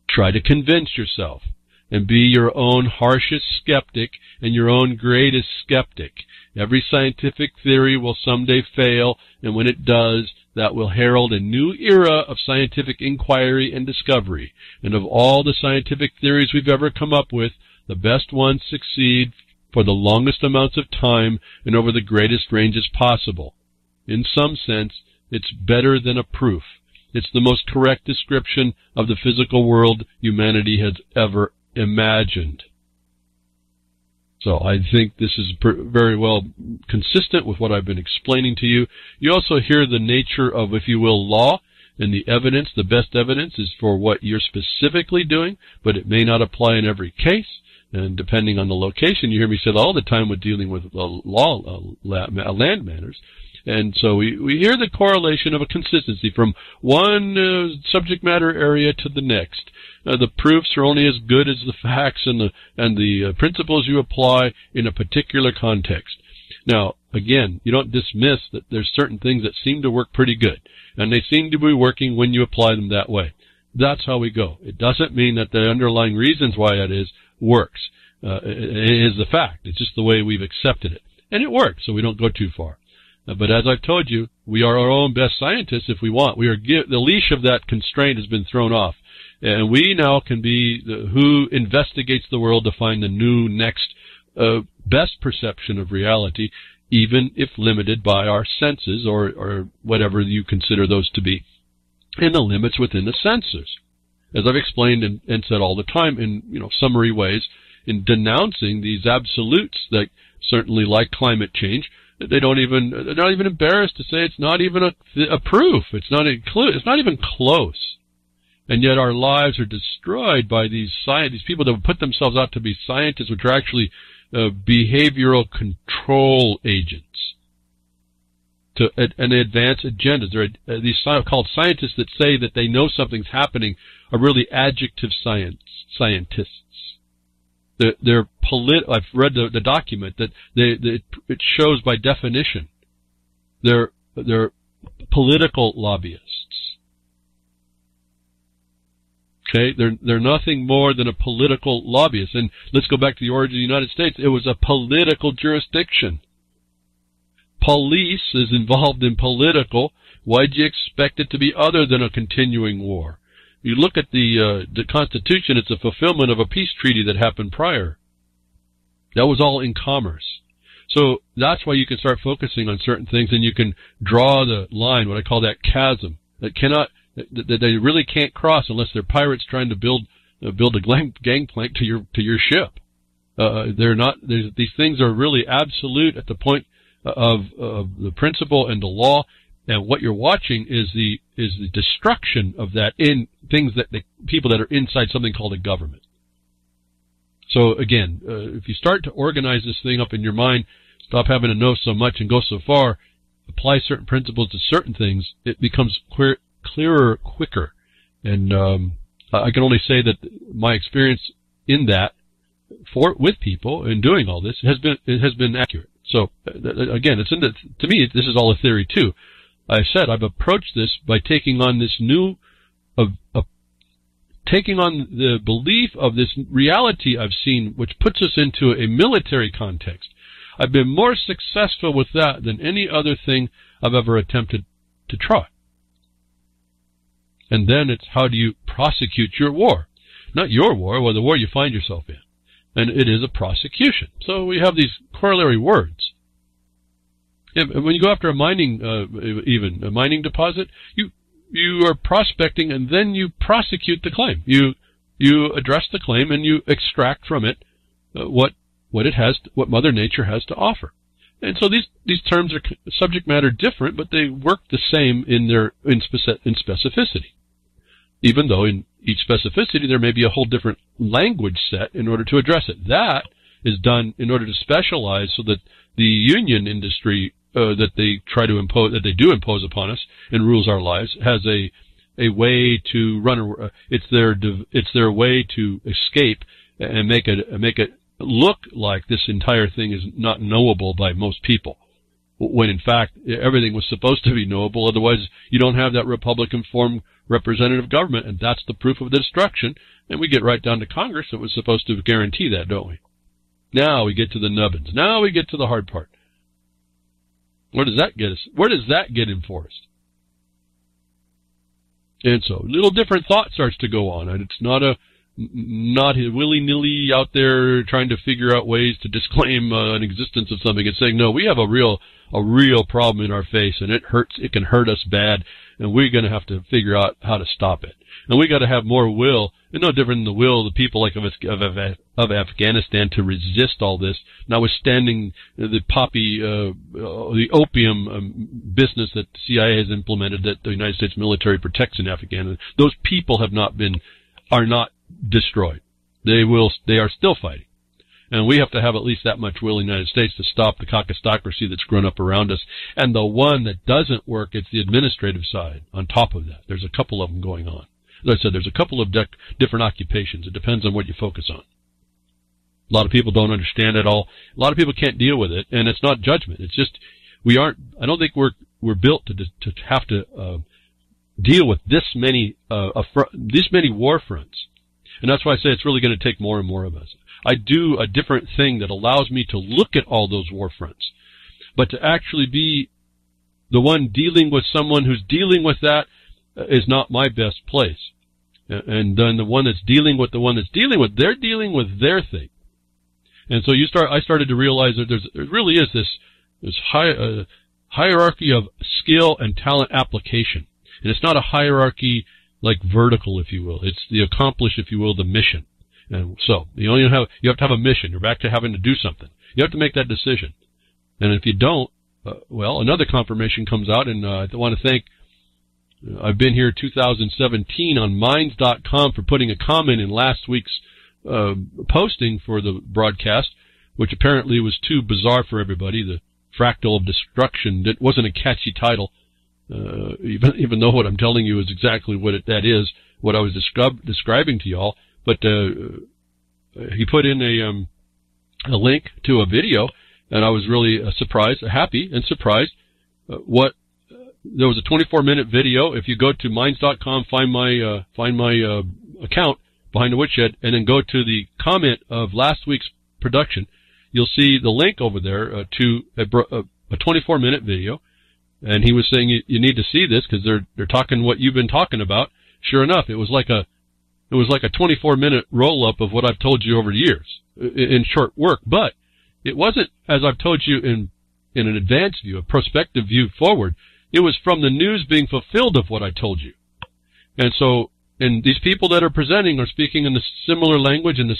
Try to convince yourself and be your own harshest skeptic and your own greatest skeptic. Every scientific theory will someday fail, and when it does, that will herald a new era of scientific inquiry and discovery. And of all the scientific theories we've ever come up with, the best ones succeed for the longest amounts of time and over the greatest ranges possible. In some sense, it's better than a proof. It's the most correct description of the physical world humanity has ever imagined. So I think this is very well consistent with what I've been explaining to you. You also hear the nature of, if you will, law, and the evidence. The best evidence is for what you're specifically doing, but it may not apply in every case. And depending on the location, you hear me say that all the time with dealing with land matters. And so we hear the correlation of a consistency from one subject matter area to the next. The proofs are only as good as the facts and the principles you apply in a particular context. Now, again, you don't dismiss that there's certain things that seem to work pretty good, and they seem to be working when you apply them that way. That's how we go. It doesn't mean that the underlying reasons why it is works. It is the fact. It's just the way we've accepted it. And it works, so we don't go too far. But as I've told you, we are our own best scientists if we want. The leash of that constraint has been thrown off. And we now can be who investigates the world to find the new next best perception of reality, even if limited by our senses or whatever you consider those to be, and the limits within the senses. As I've explained and said all the time in summary ways, in denouncing these absolutes that certainly like climate change, they're not even embarrassed to say it's not even a proof. It's not even close. And yet our lives are destroyed by these people that would put themselves out to be scientists, which are actually behavioral control agents and advance agendas. These so-called scientists that say that they know something's happening are really adjective scientists. I've read the document that it shows by definition they're political lobbyists. Okay, they're nothing more than a political lobbyist. And let's go back to the origin of the United States. It was a political jurisdiction. Police is involved in political. Why'd you expect it to be other than a continuing war? You look at the Constitution, it's a fulfillment of a peace treaty that happened prior. That was all in commerce. So that's why you can start focusing on certain things, and you can draw the line, what I call that chasm, that cannot that they really can't cross unless they're pirates trying to build a gangplank to your ship. They're not. These things are really absolute at the point of the principle and the law. And what you're watching is the destruction of that in things that the people that are inside something called a government. So again, if you start to organize this thing up in your mind, stop having to know so much and go so far, apply certain principles to certain things, it becomes clearer, quicker. And I can only say that my experience in that with people in doing all this has been accurate. So again, to me, this is all a theory too. I said I've approached this by taking on this taking on the belief of this reality I've seen, which puts us into a military context. I've been more successful with that than any other thing I've ever attempted to try. And then it's how do you prosecute your war? Not your war, or the war you find yourself in. And it is a prosecution. So we have these corollary words. When you go after a mining deposit, you are prospecting and then you prosecute the claim. You address the claim and you extract from it what Mother Nature has to offer. And so these terms are subject matter different, but they work the same in specificity. Even though in each specificity there may be a whole different language set in order to address it. That is done in order to specialize so that the union industry that they try to impose, that they do impose upon us and rules our lives, has a way to run. It's their way to escape and make it look like this entire thing is not knowable by most people, when in fact everything was supposed to be knowable. Otherwise, you don't have that Republican form representative government, and that's the proof of the destruction. And we get right down to Congress that was supposed to guarantee that, don't we? Now we get to the nubbins. Now we get to the hard part. Where does that get us? Where does that get enforced? And so a little different thought starts to go on, and it's not willy-nilly out there trying to figure out ways to disclaim an existence of something. It's saying, no, we have a real problem in our face, and it hurts. It can hurt us bad, and we're going to have to figure out how to stop it. And we got to have more will, and no different than the will of the people like of Afghanistan to resist all this, notwithstanding the the opium business that the CIA has implemented, that the United States military protects in Afghanistan. Those people are not destroyed. They are still fighting. And we have to have at least that much will in the United States to stop the caucustocracy that's grown up around us. And the one that doesn't work, it's the administrative side on top of that. There's a couple of them going on. As I said, there's a couple of different occupations. It depends on what you focus on. A lot of people don't understand it all. A lot of people can't deal with it, and it's not judgment. It's just I don't think we're built to have to deal with this many war fronts. And that's why I say it's really going to take more and more of us. I do a different thing that allows me to look at all those war fronts. But to actually be the one dealing with someone who's dealing with that is not my best place. And then the one that's dealing with they're dealing with their thing. And so I started to realize that there really is this hierarchy of skill and talent application. And it's not a hierarchy like vertical, if you will. It's the accomplish, if you will, the mission. And so you have to have a mission. You're back to having to do something. You have to make that decision. And if you don't, another confirmation comes out, and I want to thank. I've been here 2017 on Minds.com for putting a comment in last week's posting for the broadcast, which apparently was too bizarre for everybody. The Fractal of Destruction wasn't a catchy title, even though what I'm telling you is exactly what that is, what I was describing to y'all. But he put in a link to a video, and I was really happy and surprised. There was a 24-minute video. If you go to Minds.com, find my account behind the Woodshed, and then go to the comment of last week's production, you'll see the link over there to a 24-minute video. And he was saying you need to see this because they're talking what you've been talking about. Sure enough, it was like a 24-minute roll-up of what I've told you over the years in short work. But it wasn't, as I've told you in an advanced view, a prospective view forward. It was from the news being fulfilled of what I told you. And so, and these people that are presenting are speaking in the similar language and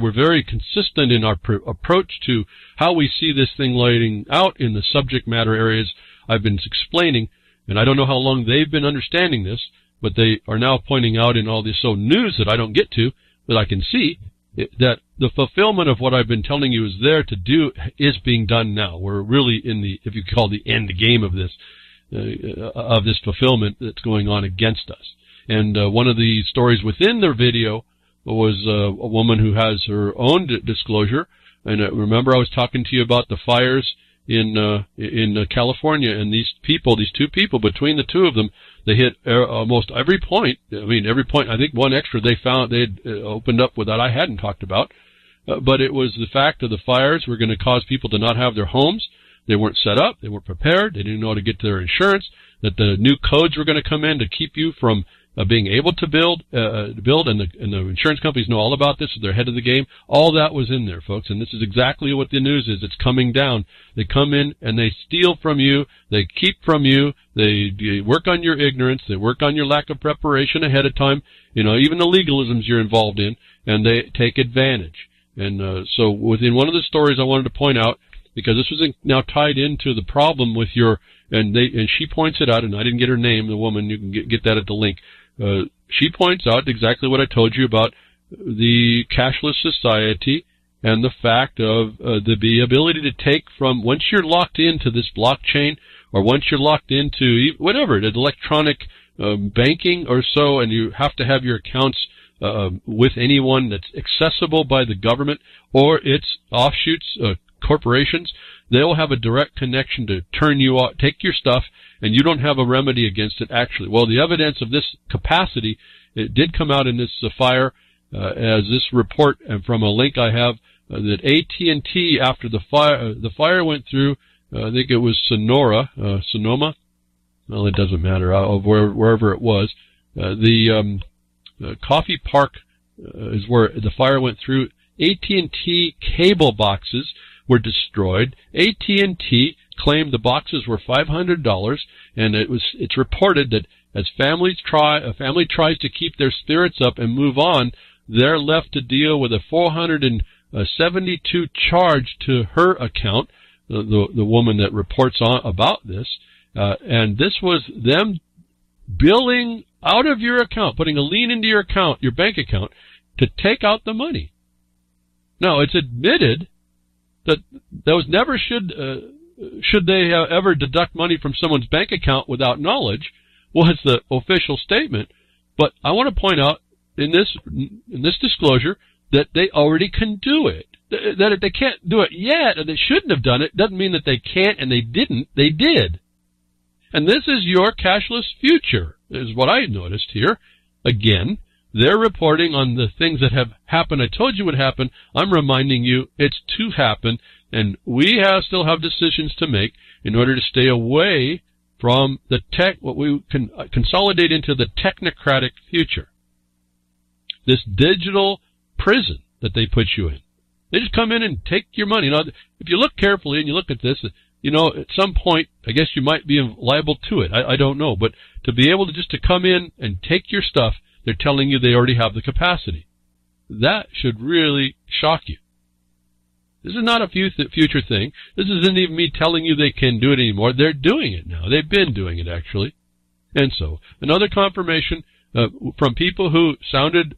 we're very consistent in our approach to how we see this thing laying out in the subject matter areas I've been explaining. And I don't know how long they've been understanding this, but they are now pointing out in all this news that I don't get to, that I can see, that the fulfillment of what I've been telling you is there to do is being done now. We're really in the, if you call the end game of this fulfillment that's going on against us. And one of the stories within their video was a woman who has her own disclosure. And remember, I was talking to you about the fires in California, and these two people, between the two of them, they hit almost every point. I mean, every point. I think one extra they found they had opened up with that I hadn't talked about, but it was the fact of the fires were going to cause people to not have their homes. They weren't set up. They weren't prepared. They didn't know how to get to their insurance. That the new codes were going to come in to keep you from being able to build, and the insurance companies know all about this, so they're ahead of the game. All that was in there, folks, and this is exactly what the news is. It's coming down. They come in and they steal from you. They keep from you. They work on your ignorance. They work on your lack of preparation ahead of time. You know, even the legalisms you're involved in, and they take advantage. And so within one of the stories I wanted to point out, because this was now tied into the problem with your, and she points it out, and I didn't get her name, the woman, you can get that at the link. She points out exactly what I told you about the cashless society and the fact of the ability to take from, once you're locked into this blockchain, or once you're locked into whatever, the electronic banking or so, and you have to have your accounts with anyone that's accessible by the government or its offshoots, corporations, they'll have a direct connection to turn you off, take your stuff, and you don't have a remedy against it actually. Well, the evidence of this capacity, it did come out in this fire, as this report, and from a link I have, that AT&T, after the fire went through, I think it was Sonoma, well, it doesn't matter, wherever it was, the Coffee Park is where the fire went through. AT&T cable boxes were destroyed. AT&T claimed the boxes were $500, and it's reported that as a family tries to keep their spirits up and move on, they're left to deal with a $472 charge to her account, the woman that reports on about this, and this was them billing out of your account, putting a lien into your account, your bank account, to take out the money. Now, it's admitted that those never should they ever deduct money from someone's bank account without knowledge, was the official statement. But I want to point out in this disclosure that they already can do it. That if they can't do it yet, and they shouldn't have done it, doesn't mean that they can't and they didn't. They did. And this is your cashless future, is what I noticed here. Again, they're reporting on the things that have happened. I told you would happen. I'm reminding you it's to happen, and we still have decisions to make in order to stay away from the what we can consolidate into the technocratic future. This digital prison that they put you in. They just come in and take your money. Now, if you look carefully and you look at this, you know, at some point, I guess you might be liable to it. I don't know. But to be able to just to come in and take your stuff, they're telling you they already have the capacity. That should really shock you. This is not a future thing. This isn't even me telling you they can do it anymore. They're doing it now. They've been doing it, actually. And so, another confirmation from people who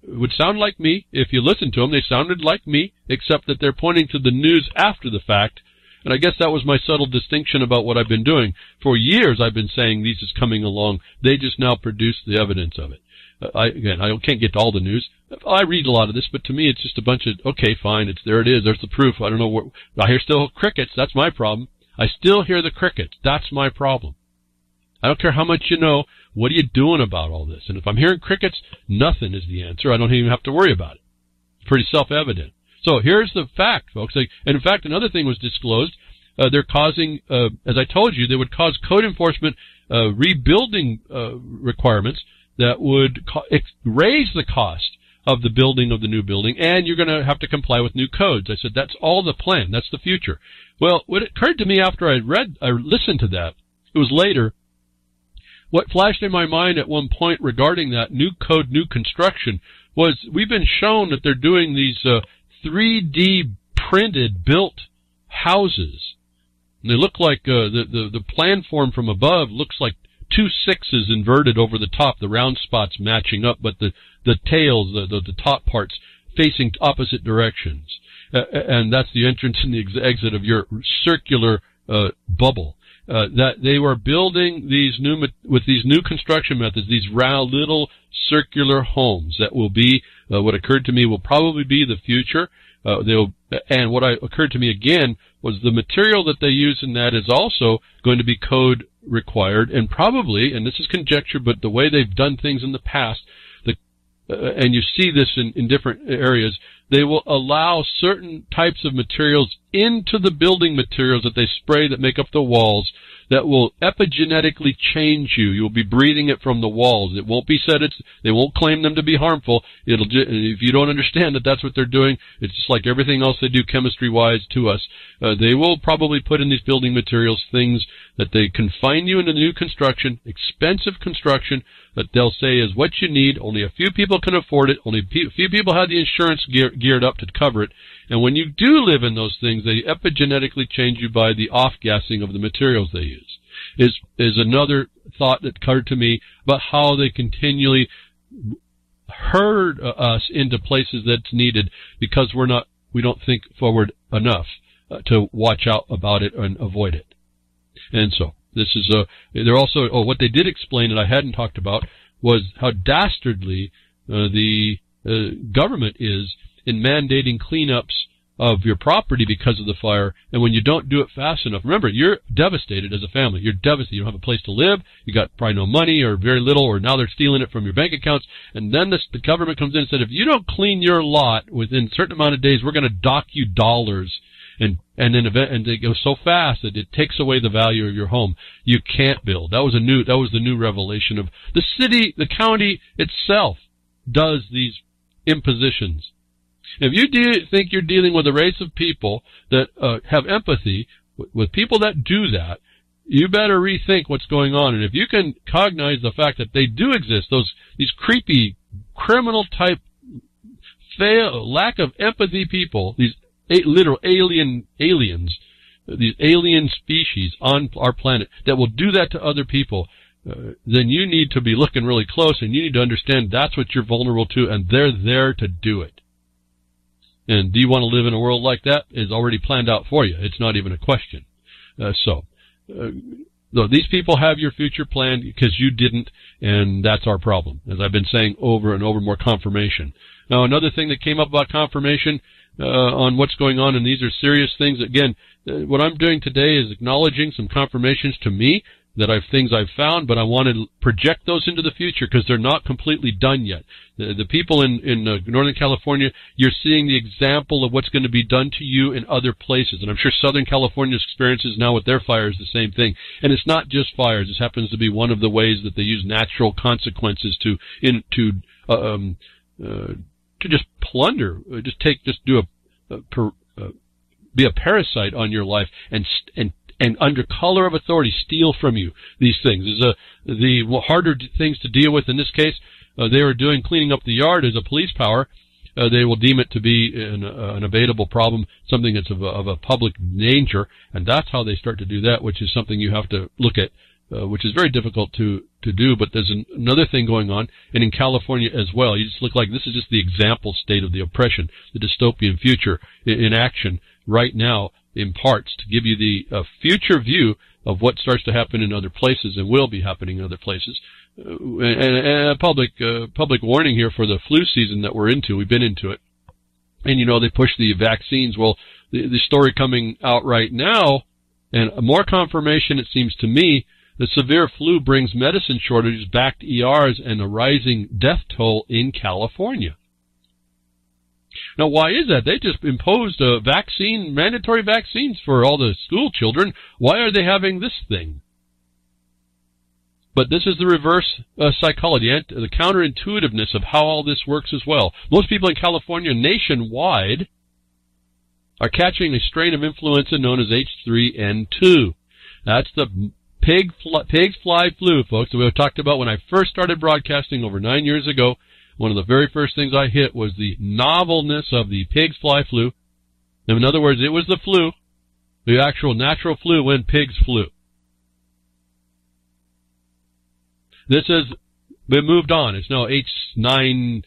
would sound like me. If you listen to them, they sounded like me, except that they're pointing to the news after the fact. And I guess that was my subtle distinction about what I've been doing. For years, I've been saying this is coming along. They just now produce the evidence of it. I can't get to all the news. I read a lot of this, but to me, it's just a bunch of, okay, fine, there it is. There's the proof. I don't know what, I hear still crickets. That's my problem. I still hear the crickets. That's my problem. I don't care how much you know. What are you doing about all this? And if I'm hearing crickets, nothing is the answer. I don't even have to worry about it. It's pretty self-evident. So here's the fact, folks. And in fact, another thing was disclosed. They're causing, as I told you, they would cause code enforcement rebuilding requirements that would raise the cost of the building of the new building, and you're going to have to comply with new codes. I said, that's all the plan. That's the future. Well, what occurred to me after I listened to that, it was later, what flashed in my mind at one point regarding that new code, new construction, was we've been shown that they're doing these 3D printed built houses. And they look like the plan form from above looks like 2 6s inverted over the top, the round spots matching up, but the tails, the top parts facing opposite directions. And that's the entrance and the exit of your circular bubble. That they were building these with these new construction methods, these round little circular homes that will be what occurred to me will probably be the future. And what occurred to me again was the material that they use in that is also going to be code required, and probably, and this is conjecture, but the way they've done things in the past, and you see this in different areas, they will allow certain types of materials into the building materials that they spray that make up the walls that will epigenetically change you. You'll be breathing it from the walls. It won't be said they won't claim them to be harmful. If you don't understand that that's what they're doing, it's just like everything else they do chemistry-wise to us. They will probably put in these building materials things that they confine you into new construction, expensive construction, that they'll say is what you need. Only a few people can afford it. Only a few people have the insurance geared up to cover it. And when you do live in those things, they epigenetically change you by the off-gassing of the materials they use. Is another thought that occurred to me about how they continually herd us into places that's needed because we don't think forward enough to watch out about it and avoid it. And so this is they're also what they did explain that I hadn't talked about was how dastardly the government is in mandating cleanups of your property because of the fire, and when you don't do it fast enough, remember, you're devastated as a family. You're devastated. You don't have a place to live. You got probably no money or very little, or now they're stealing it from your bank accounts, and then the government comes in and said, if you don't clean your lot within a certain amount of days, we're going to dock you dollars. And they go so fast that it takes away the value of your home. You can't build. That was the new revelation of the city, the county itself does these impositions. If you think you're dealing with a race of people that have empathy with people that do that, you better rethink what's going on. And if you can cognize the fact that they do exist, these creepy criminal type lack of empathy people, these literal aliens, these alien species on our planet that will do that to other people, then you need to be looking really close, and you need to understand that's what you're vulnerable to, and they're there to do it. And do you want to live in a world like that? It's already planned out for you. It's not even a question. So these people have your future planned because you didn't, and that's our problem. As I've been saying over and over, more confirmation. Now, another thing that came up about confirmation on what's going on, and these are serious things. Again, what I'm doing today is acknowledging some confirmations to me that things I've found, but I want to project those into the future because they're not completely done yet. The people in Northern California, you're seeing the example of what's going to be done to you in other places. And I'm sure Southern California's experiences now with their fires the same thing. And it's not just fires. This happens to be one of the ways that they use natural consequences to just plunder, be a parasite on your life and under color of authority steal from you these things. The harder things to deal with in this case, they were doing cleaning up the yard as a police power. They will deem it to be an abatable problem, something that's of a public danger, and that's how they start to do that, which is something you have to look at, which is very difficult to do. But there's another thing going on, and in California as well. You just look like this is just the example state of the oppression, the dystopian future in action right now, in parts, to give you the future view of what starts to happen in other places and will be happening in other places. And a public warning here for the flu season that we're into. We've been into it. And, they push the vaccines. Well, the story coming out right now, and more confirmation, it seems to me, the severe flu brings medicine shortages back to ERs and a rising death toll in California. Now, why is that? They just imposed mandatory vaccines for all the school children. Why are they having this thing? But this is the reverse psychology, the counterintuitiveness of how all this works as well. Most people in California nationwide are catching a strain of influenza known as H3N2. That's the Pig fly flu, folks, that we talked about when I first started broadcasting over 9 years ago. One of the very first things I hit was the novelness of the pig's fly flu. In other words, it was the flu, the actual natural flu when pigs flew. This has been moved on. It's now H9N7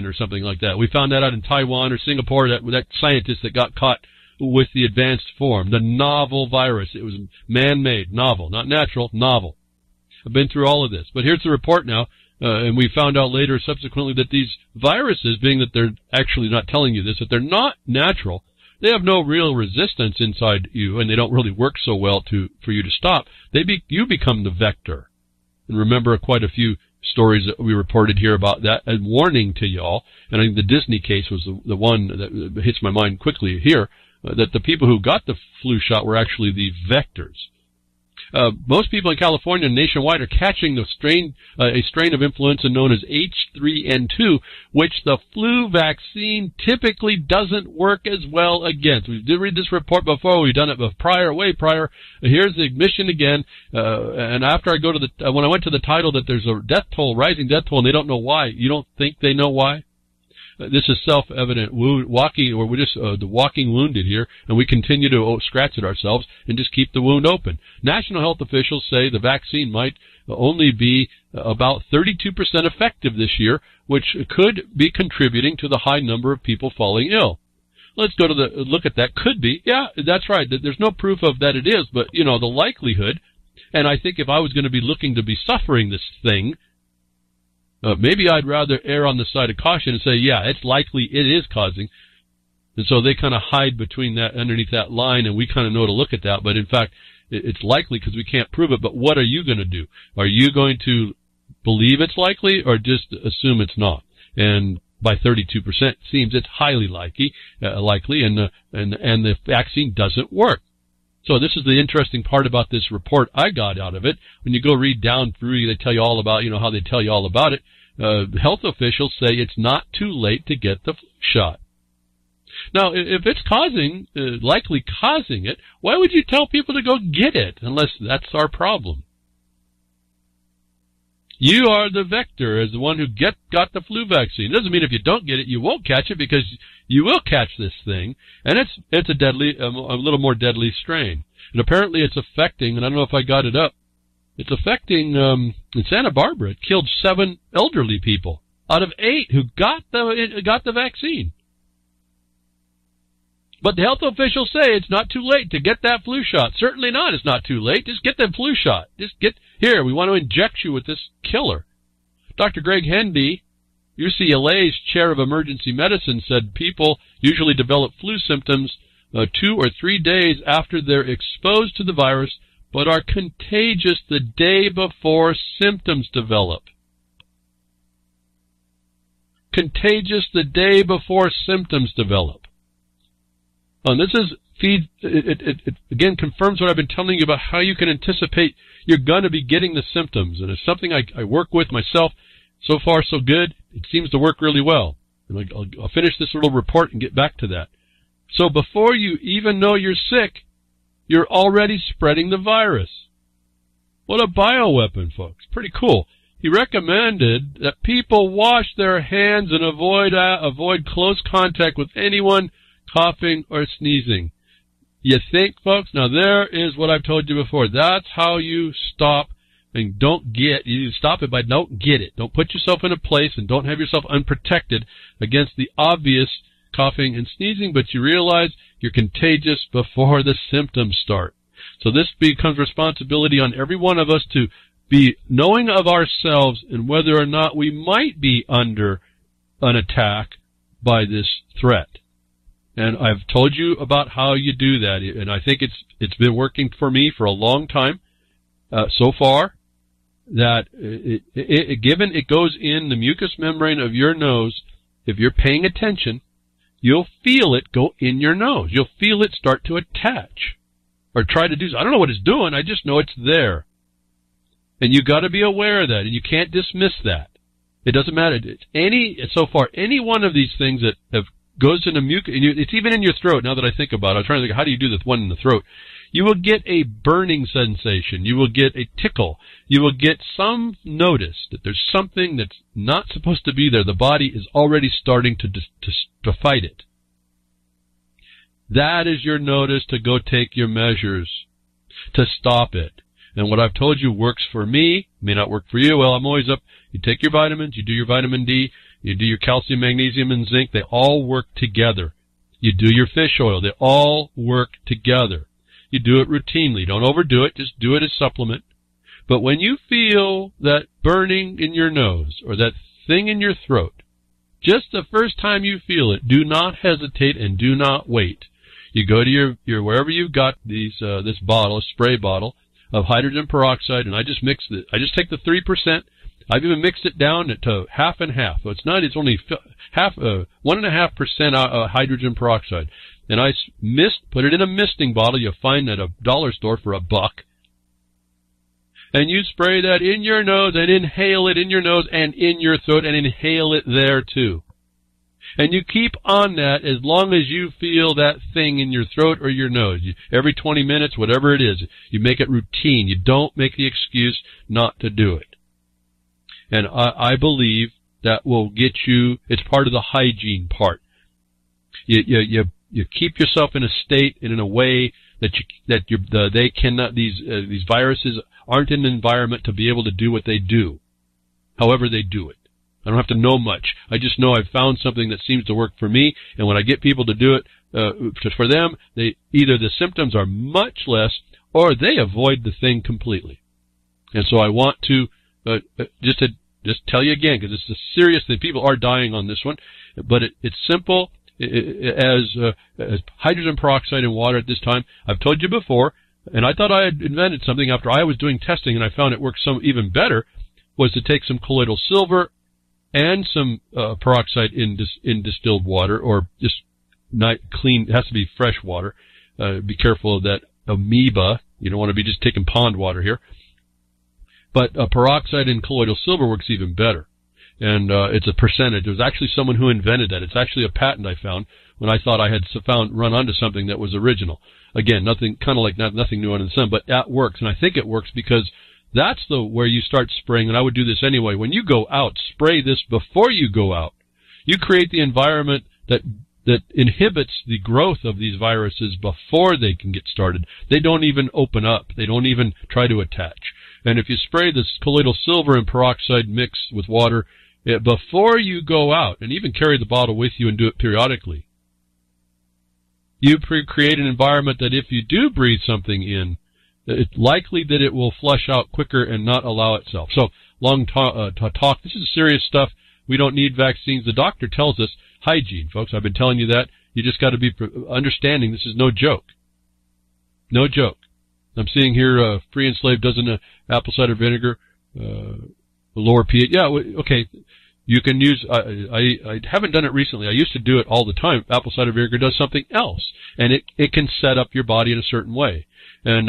or something like that. We found that out in Taiwan or Singapore, that scientist that got caught with the advanced form, the novel virus. It was man-made, novel, not natural, novel. I've been through all of this. But here's the report now. And we found out later subsequently that these viruses, being that they're actually not telling you this, that they're not natural, they have no real resistance inside you, and they don't really work so well for you to stop. You become the vector. And remember quite a few stories that we reported here about that, and warning to y'all, and I think the Disney case was the one that hits my mind quickly here, that the people who got the flu shot were actually the vectors. Most people in California and nationwide are catching a strain of influenza known as H3N2, which the flu vaccine typically doesn't work as well against. We did read this report before. We've done it way prior. Here's the admission again. And after I go to when I went to the title that there's a rising death toll, and they don't know why. You don't think they know why? This is self-evident the walking wounded here, and we continue to scratch at ourselves and just keep the wound open. National health officials say the vaccine might only be about 32% effective this year, which could be contributing to the high number of people falling ill. Let's go to look at that. Could be. Yeah, that's right. There's no proof of that it is, but, the likelihood, and I think if I was going to be looking to be suffering this thing, maybe I'd rather err on the side of caution and say, yeah, it's likely it is causing. And so they kind of hide between that, underneath that line, and we kind of know to look at that. But in fact, it's likely because we can't prove it. But what are you going to do? Are you going to believe it's likely or just assume it's not? And by 32%, it seems it's highly likely, and the vaccine doesn't work. So this is the interesting part about this report I got out of it. When you go read down through, they tell you all about, how they tell you all about it. Health officials say it's not too late to get the flu shot. Now, if it's likely causing it, why would you tell people to go get it, unless that's our problem? You are the vector as the one who got the flu vaccine. It doesn't mean if you don't get it, you won't catch it, because you will catch this thing, and it's a little more deadly strain. And apparently it's affecting, and I don't know if I got it up, it's affecting, in Santa Barbara, it killed 7 elderly people out of 8 who got the vaccine. But the health officials say it's not too late to get that flu shot. Certainly not. It's not too late. Just get the flu shot. Here, we want to inject you with this killer. Dr. Greg Hendy, UCLA's chair of emergency medicine, said people usually develop flu symptoms 2 or 3 days after they're exposed to the virus, but are contagious the day before symptoms develop. Contagious the day before symptoms develop. And this it again confirms what I've been telling you about how you can anticipate you're going to be getting the symptoms. And it's something I work with myself. So far, so good. It seems to work really well. And I'll finish this little report and get back to that. So before you even know you're sick, you're already spreading the virus. What a bioweapon, folks. Pretty cool. He recommended that people wash their hands and avoid close contact with anyone coughing or sneezing. You think, folks? Now there is what I've told you before. That's how you stop and you stop it by don't get it. Don't put yourself in a place and don't have yourself unprotected against the obvious coughing and sneezing, but you realize you're contagious before the symptoms start. So this becomes responsibility on every one of us to be knowing of ourselves and whether or not we might be under an attack by this threat. And I've told you about how you do that, and I think it's been working for me for a long time so far. That given it goes in the mucous membrane of your nose, if you're paying attention, you'll feel it go in your nose. You'll feel it start to attach or try to do so. I don't know what it's doing. I just know it's there. And you got to be aware of that, and you can't dismiss that. It doesn't matter. So far, any one of these things that goes in the mucus, it's even in your throat. Now that I think about it, I'm trying to think, how do you do this one in the throat? You will get a burning sensation. You will get a tickle. You will get some notice that there's something that's not supposed to be there. The body is already starting to fight it. That is your notice to go take your measures, to stop it. And what I've told you works for me, may not work for you. Well, I'm always up. You take your vitamins, you do your vitamin D, you do your calcium, magnesium, and zinc. They all work together. You do your fish oil. They all work together. You do it routinely. Don't overdo it. Just do it as supplement. But when you feel that burning in your nose or that thing in your throat, just the first time you feel it, do not hesitate and do not wait. You go to your wherever you've got this bottle, a spray bottle of hydrogen peroxide, and I just mix it. I just take the 3%. I've even mixed it down to half and half. So it's only 1.5% hydrogen peroxide. And I put it in a misting bottle you find at a dollar store for $1. And you spray that in your nose and inhale it in your nose and in your throat and inhale it there too. And you keep on that as long as you feel that thing in your throat or your nose. Every 20 minutes, whatever it is, you make it routine. You don't make the excuse not to do it. And I believe that will get you, it's part of the hygiene part. You keep yourself in a state and in a way that they cannot, these viruses aren't in an environment to be able to do what they do. However they do it. I don't have to know much. I just know I've found something that seems to work for me, and when I get people to do it for them, either the symptoms are much less or they avoid the thing completely. And so I want to just tell you again, because it's a serious thing. People are dying on this one, but it's simple as hydrogen peroxide in water at this time. I've told you before, and I thought I had invented something after I was doing testing, and I found it works even better, was to take some colloidal silver and some peroxide in distilled water, or just not clean. It has to be fresh water. Be careful of that amoeba. You don't want to be just taking pond water here. But peroxide and colloidal silver works even better. And it's a percentage. There was actually someone who invented that. It's actually a patent I found when I thought I had run onto something that was original. Again, nothing new under the sun, but that works. And I think it works because that's where you start spraying, and I would do this anyway. When you go out, spray this before you go out. You create the environment that inhibits the growth of these viruses before they can get started. They don't even open up. They don't even try to attach. And if you spray this colloidal silver and peroxide mix with water before you go out, and even carry the bottle with you and do it periodically, you create an environment that if you do breathe something in, it's likely that it will flush out quicker and not allow itself. So, long talk. This is serious stuff. We don't need vaccines. The doctor tells us hygiene, folks. I've been telling you that. You just got to be understanding this is no joke. No joke. I'm seeing here Free and Slave does an apple cider vinegar, lower pH. Yeah, okay. You can use, I haven't done it recently. I used to do it all the time. Apple cider vinegar does something else, and it can set up your body in a certain way. And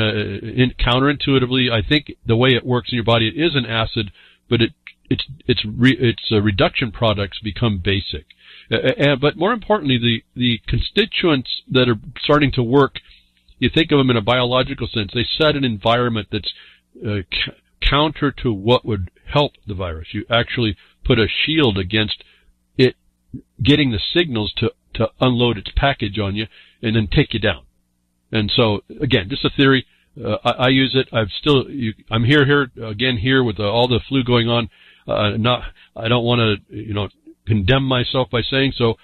counterintuitively, I think the way it works in your body, it is an acid, but its reduction products become basic. But more importantly, the constituents that are starting to work, you think of them in a biological sense. They set an environment that's counter to what would help the virus. You actually put a shield against it getting the signals to unload its package on you and then take you down. And so, again, just a theory. I use it. I'm here again with all the flu going on. I don't want to, condemn myself by saying so.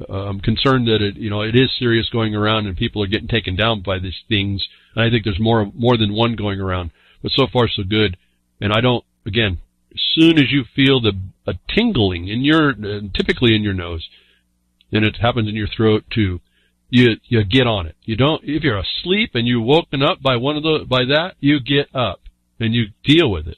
I'm concerned that it is serious going around and people are getting taken down by these things. And I think there's more than one going around. But so far so good. And as soon as you feel a tingling typically in your nose, and it happens in your throat too, you get on it. You don't, if you're asleep and you're woken up by that, you get up and you deal with it.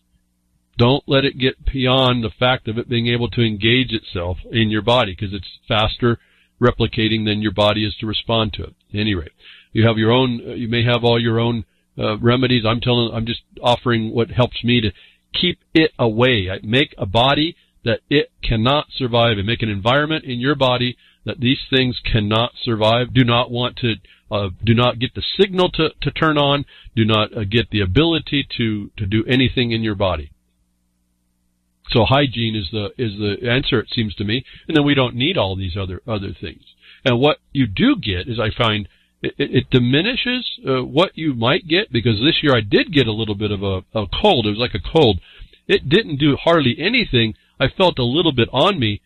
Don't let it get beyond the fact of it being able to engage itself in your body, because it's faster replicating than your body is to respond to it. At any rate, you may have all your own remedies. I'm just offering what helps me to keep it away. I make a body that it cannot survive, and make an environment in your body that these things cannot survive, do not want to do not get the signal to turn on, do not get the ability to do anything in your body. So hygiene is the answer, it seems to me, and then we don't need all these other things. And what you do get is, I find, it diminishes what you might get, because this year I did get a little bit of a cold. It was like a cold. It didn't do hardly anything. I felt a little bit on me,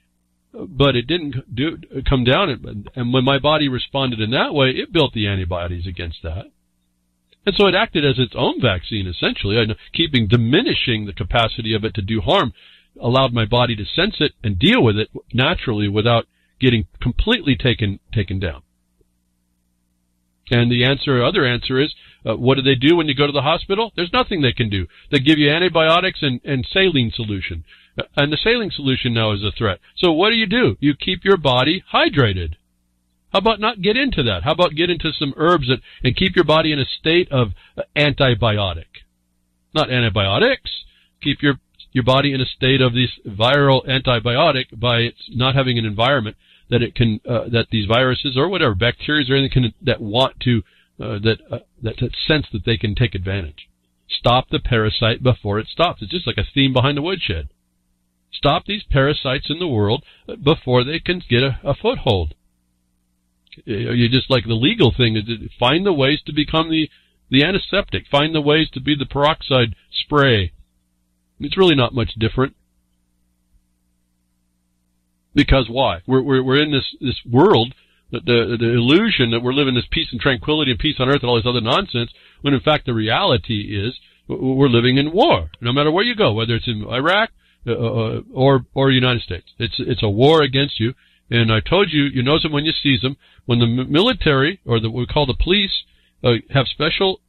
but it didn't come down. And when my body responded in that way, it built the antibodies against that. And so it acted as its own vaccine, essentially. Diminishing the capacity of it to do harm allowed my body to sense it and deal with it naturally without getting completely taken down. And the other answer is, what do they do when you go to the hospital? There's nothing they can do. They give you antibiotics and saline solution. And the saline solution now is a threat. So what do? You keep your body hydrated. How about not get into that? How about get into some herbs and keep your body in a state of antibiotic? Not antibiotics. Keep your body in a state of this viral antibiotic by its not having an environment that it can that these viruses or whatever bacteria or anything that want to that sense that they can take advantage. Stop the parasite before it stops. It's just like a theme behind the woodshed. Stop these parasites in the world before they can get a foothold. You just like the legal thing is find the ways to become the antiseptic. Find the ways to be the peroxide spray. It's really not much different. Because why? We're in this world, the illusion that we're living this peace and tranquility and peace on earth and all this other nonsense, when in fact the reality is we're living in war. No matter where you go, whether it's in Iraq or United States, it's a war against you. And I told you, you knows them when you sees them. When the military or what we call the police have special,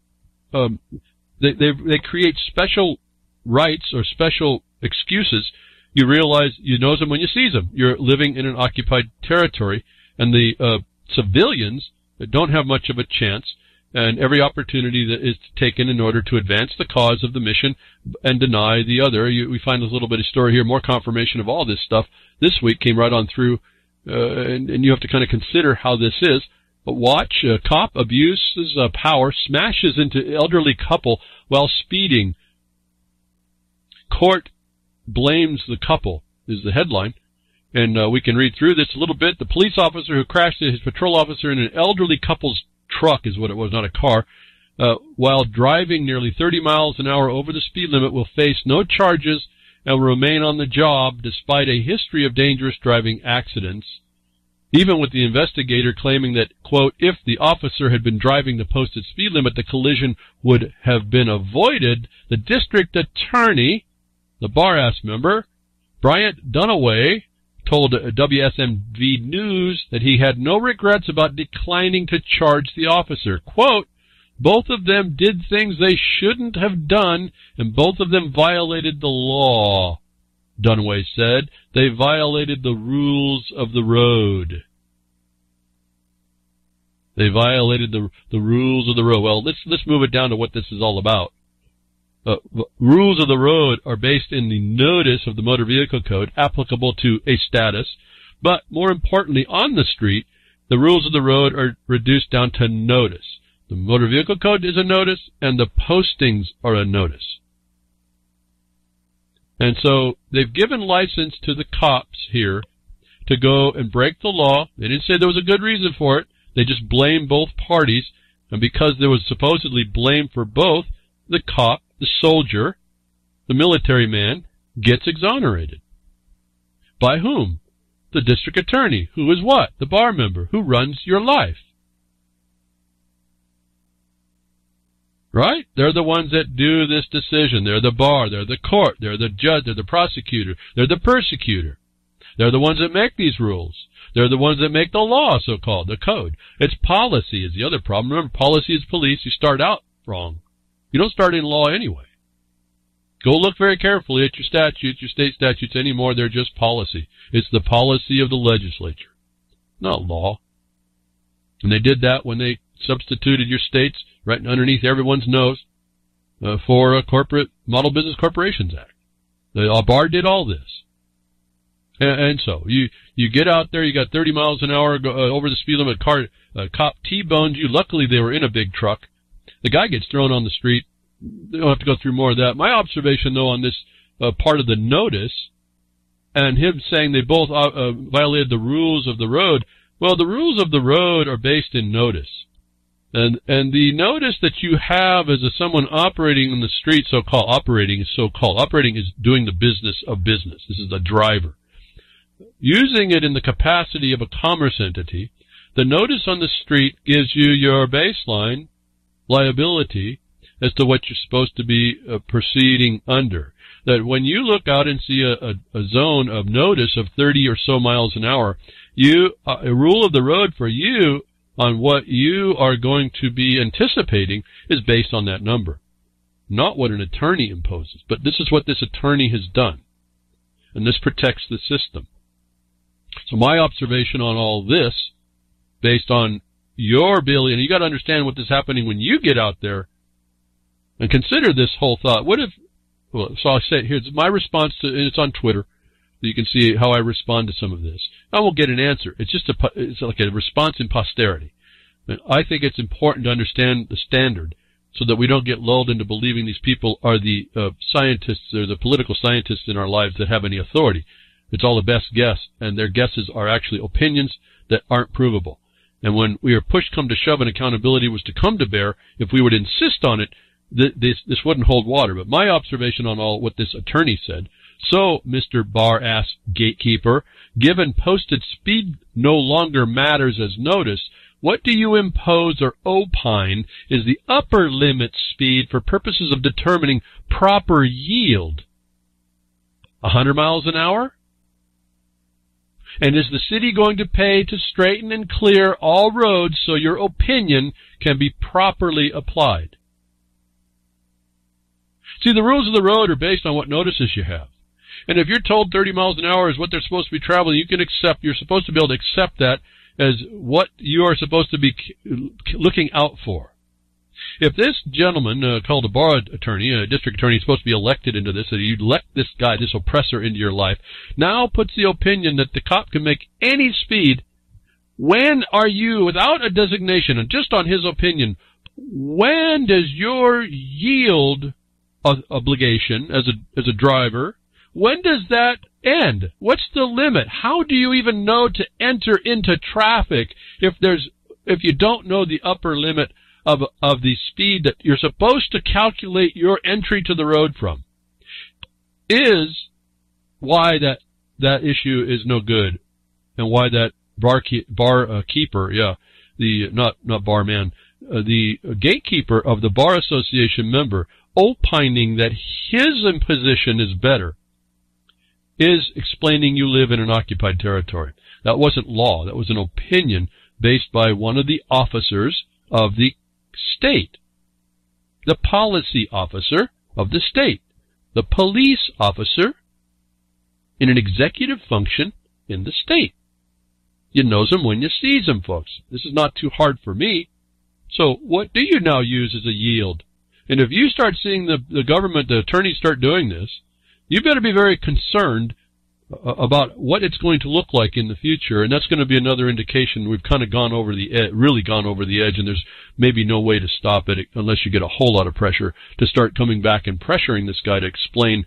they create special rights or special excuses. You realize you knows them when you sees them. You're living in an occupied territory, and the civilians don't have much of a chance. And every opportunity that is taken in order to advance the cause of the mission and deny the other. We find this little bit of story here, more confirmation of all this stuff this week came right on through. And you have to kind of consider how this is. But watch, cop abuses power, smashes into elderly couple while speeding. Court blames the couple, is the headline. And we can read through this a little bit. The police officer who crashed his patrol officer in an elderly couple's truck is what it was, not a car, while driving nearly 30 miles an hour over the speed limit will face no charges and will remain on the job despite a history of dangerous driving accidents, even with the investigator claiming that, quote, if the officer had been driving the posted speed limit, the collision would have been avoided. The district attorney, the bar-ass member, Bryant Dunaway, told WSMV News that he had no regrets about declining to charge the officer. Quote, both of them did things they shouldn't have done, and both of them violated the law, Dunaway said. They violated the rules of the road. They violated the rules of the road. Well, let's move it down to what this is all about. Rules of the road are based in the notice of the Motor Vehicle Code applicable to a status, but more importantly, on the street, the rules of the road are reduced down to notice. The Motor Vehicle Code is a notice, and the postings are a notice. And so they've given license to the cops here to go and break the law. They didn't say there was a good reason for it. They just blamed both parties, and because there was supposedly blame for both, the cop, the soldier, the military man, gets exonerated. By whom? The district attorney, who is what? The bar member, who runs your life. Right? They're the ones that do this decision. They're the bar, they're the court, they're the judge, they're the prosecutor, they're the persecutor. They're the ones that make these rules. They're the ones that make the law, so-called, the code. It's policy is the other problem. Remember, policy is police. You start out wrong. You don't start in law anyway. Go look very carefully at your statutes, your state statutes anymore. They're just policy. It's the policy of the legislature, not law. And they did that when they substituted your states right underneath everyone's nose for a corporate Model Business Corporations Act. The bar did all this. And so you get out there, you got 30 miles an hour over the speed limit. Cop T-bones you. Luckily, they were in a big truck. The guy gets thrown on the street. They don't have to go through more of that. My observation, though, on this part of the notice, and him saying they both violated the rules of the road. Well, the rules of the road are based in notice. And the notice that you have as someone operating in the street, operating is doing the business of business. This is the driver. Using it in the capacity of a commerce entity, the notice on the street gives you your baseline liability as to what you're supposed to be proceeding under. That when you look out and see a zone of notice of 30 or so miles an hour, a rule of the road for you on what you are going to be anticipating is based on that number, not what an attorney imposes. But this is what this attorney has done, and this protects the system. So my observation on all this, based on your ability, and you got to understand what is happening when you get out there, and consider this whole thought. What if? Well, so I'll say here's my response to, and it's on Twitter. You can see how I respond to some of this. I won't get an answer. It's like a response in posterity. And I think it's important to understand the standard so that we don't get lulled into believing these people are the scientists or the political scientists in our lives that have any authority. It's all a best guess, and their guesses are actually opinions that aren't provable. And when we are pushed come to shove and accountability was to come to bear, if we would insist on it, this wouldn't hold water. But my observation on all what this attorney said, so, Mr. Bar-ass gatekeeper, given posted speed no longer matters as notice, what do you impose or opine is the upper limit speed for purposes of determining proper yield? 100 miles an hour? And is the city going to pay to straighten and clear all roads so your opinion can be properly applied? See, the rules of the road are based on what notices you have. And if you're told 30 miles an hour is what they're supposed to be traveling, you're supposed to be able to accept that as what you are supposed to be looking out for. If this gentleman, called a bar attorney, a district attorney, is supposed to be elected into this, that you elect this guy, this oppressor into your life, now puts the opinion that the cop can make any speed, when are you, without a designation, and just on his opinion, when does your yield obligation as a driver, when does that end? What's the limit? How do you even know to enter into traffic if you don't know the upper limit of the speed that you're supposed to calculate your entry to the road from? Is why that issue is no good, and why that the gatekeeper of the bar association member opining that his imposition is better is explaining you live in an occupied territory. That wasn't law. That was an opinion based by one of the officers of the state. The policy officer of the state. The police officer in an executive function in the state. You knows them when you sees them, folks. This is not too hard for me. So what do you now use as a yield? And if you start seeing the government, the attorneys start doing this, you better be very concerned about what it's going to look like in the future, and that's going to be another indication we've kind of gone over the edge, really gone over the edge, and there's maybe no way to stop it unless you get a whole lot of pressure to start coming back and pressuring this guy to explain,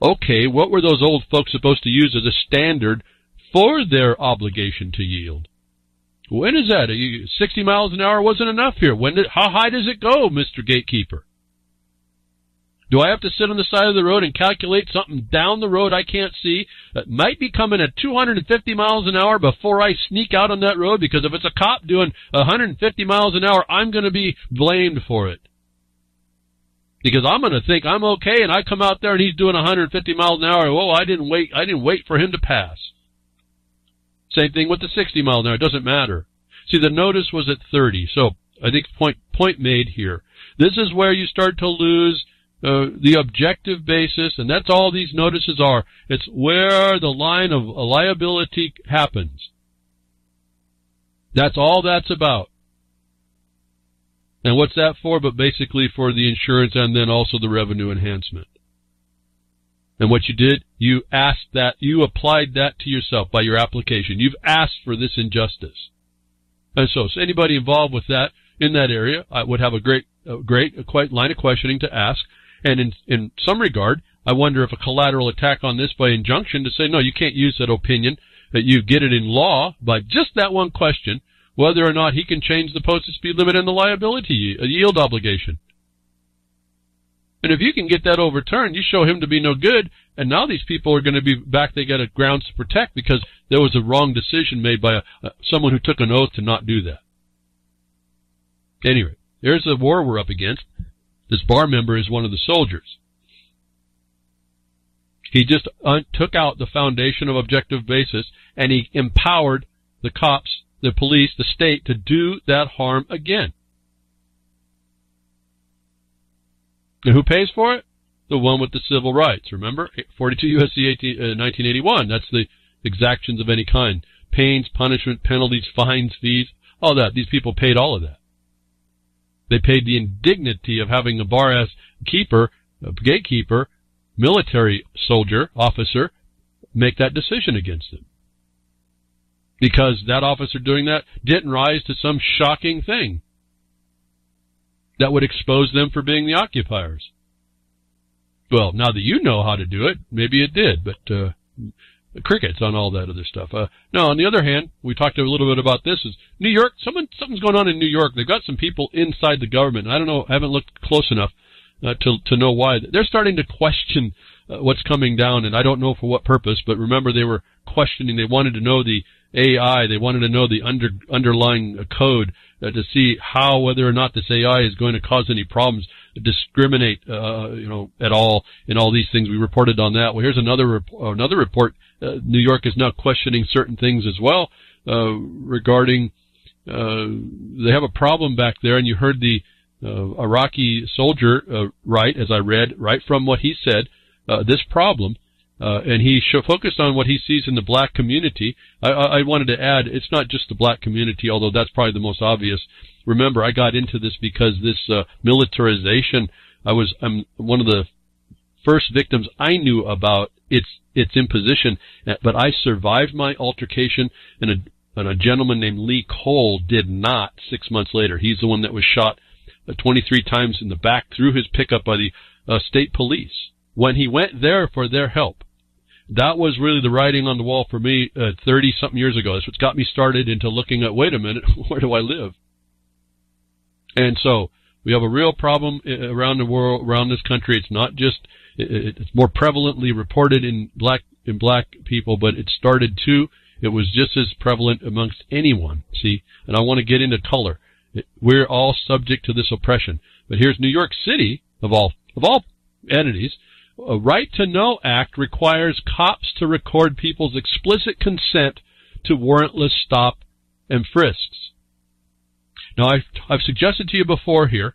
okay, what were those old folks supposed to use as a standard for their obligation to yield? When is that? 60 miles an hour wasn't enough here. How high does it go, Mr. Gatekeeper? Do I have to sit on the side of the road and calculate something down the road I can't see that might be coming at 250 miles an hour before I sneak out on that road? Because if it's a cop doing 150 miles an hour, I'm going to be blamed for it. Because I'm going to think I'm okay, and I come out there and he's doing 150 miles an hour. Whoa, I didn't wait for him to pass. Same thing with the 60 miles an hour. It doesn't matter. See, the notice was at 30. So I think point made here. This is where you start to lose the objective basis, and that's all these notices are. It's where the line of liability happens. That's all that's about. And what's that for? But basically for the insurance and then also the revenue enhancement. And what you did, you applied that to yourself by your application. You've asked for this injustice. And so anybody involved with that in that area, I would have a great line of questioning to ask. And in some regard, I wonder if a collateral attack on this by injunction to say, no, you can't use that opinion, that you get it in law by just that one question, whether or not he can change the posted speed limit and the liability yield obligation. And if you can get that overturned, you show him to be no good, and now these people are going to be back. They got a grounds to protect because there was a wrong decision made by someone who took an oath to not do that. Anyway, there's a war we're up against. This bar member is one of the soldiers. He just took out the foundation of objective basis, and he empowered the cops, the police, the state to do that harm again. And who pays for it? The one with the civil rights. Remember, 42 U.S.C. 1981. That's the exactions of any kind. Pains, punishment, penalties, fines, fees, all that. These people paid all of that. They paid the indignity of having a bar-ass keeper, a gatekeeper, military soldier, officer, make that decision against them. Because that officer doing that didn't rise to some shocking thing that would expose them for being the occupiers. Well, now that you know how to do it, maybe it did, but crickets on all that other stuff. Now, on the other hand, we talked a little bit about this, is New York, something's going on in New York. They've got some people inside the government. I don't know, I haven't looked close enough to know why. They're starting to question what's coming down, and I don't know for what purpose, but remember they were questioning, they wanted to know the AI, they wanted to know the underlying code to see how, whether or not this AI is going to cause any problems, discriminate, at all in all these things. We reported on that. Well, here's another report. New York is now questioning certain things as well, regarding, they have a problem back there, and you heard the Iraqi soldier write, as I read, right from what he said, this problem, and he focused on what he sees in the black community. I wanted to add, it's not just the black community, although that's probably the most obvious. Remember, I got into this because this militarization, I'm one of the first victims I knew about its imposition, but I survived my altercation, and a gentleman named Lee Cole did not 6 months later. He's the one that was shot 23 times in the back through his pickup by the state police when he went there for their help. That was really the writing on the wall for me 30-something years ago. That's what's got me started into looking at, wait a minute, where do I live? And so we have a real problem around the world, around this country. It's not just, it's more prevalently reported in black people, but it started too. It was just as prevalent amongst anyone, see? And I want to get into color. We're all subject to this oppression. But here's New York City, of all entities. A Right to Know Act requires cops to record people's explicit consent to warrantless stop and frisks. Now, I've suggested to you before here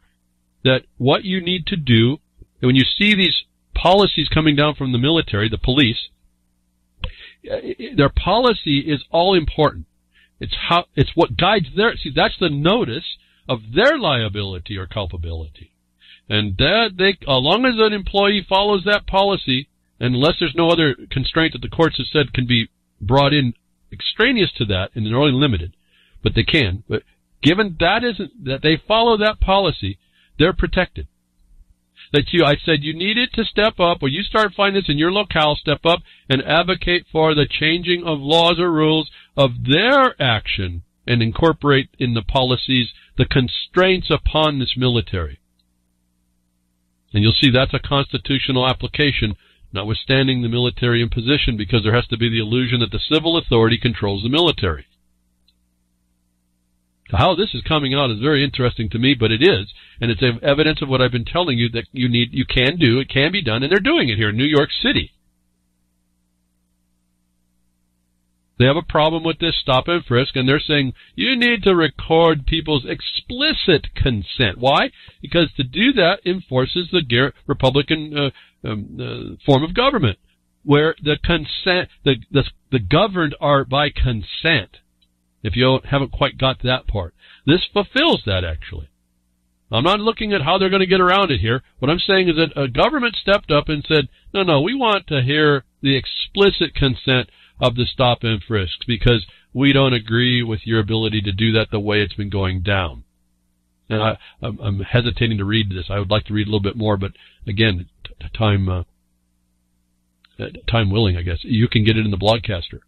that what you need to do, when you see these policies coming down from the military, the police, their policy is all important. It's what guides that's the notice of their liability or culpability. And that as long as an employee follows that policy, unless there's no other constraint that the courts have said can be brought in extraneous to that, and they're only limited, but they can. But given that they follow that policy, they're protected. I said you needed to step up, or you start finding this in your locale, step up and advocate for the changing of laws or rules of their action and incorporate in the policies the constraints upon this military. And you'll see that's a constitutional application, notwithstanding the military imposition, because there has to be the illusion that the civil authority controls the military. How this is coming out is very interesting to me, but it is, and it's evidence of what I've been telling you that you can do, it can be done, and they're doing it here in New York City. They have a problem with this stop and frisk, and they're saying you need to record people's explicit consent. Why? Because to do that enforces the Republican form of government, where the consent, the governed are by consent. If you haven't quite got that part, this fulfills that actually. I'm not looking at how they're going to get around it here. What I'm saying is that a government stepped up and said, no, we want to hear the explicit consent of the stop and frisks because we don't agree with your ability to do that the way it's been going down. And I'm hesitating to read this. I would like to read a little bit more, but again, time willing, I guess. You can get it in the Blogcaster.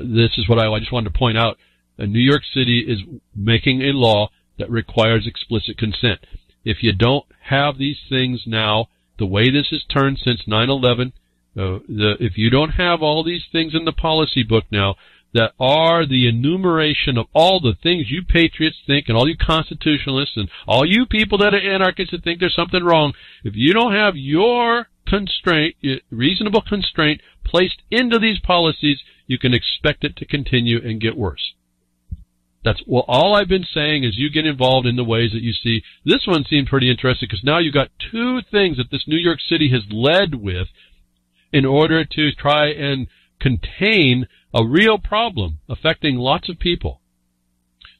This is what I just wanted to point out. New York City is making a law that requires explicit consent. If you don't have these things now, the way this has turned since 9/11, if you don't have all these things in the policy book now that are the enumeration of all the things you patriots think and all you constitutionalists and all you people that are anarchists that think there's something wrong, if you don't have your constraint, reasonable constraint placed into these policies, you can expect it to continue and get worse. That's all I've been saying is you get involved in the ways that you see. This one seemed pretty interesting because now you've got two things that this New York City has led with in order to try and contain a real problem affecting lots of people.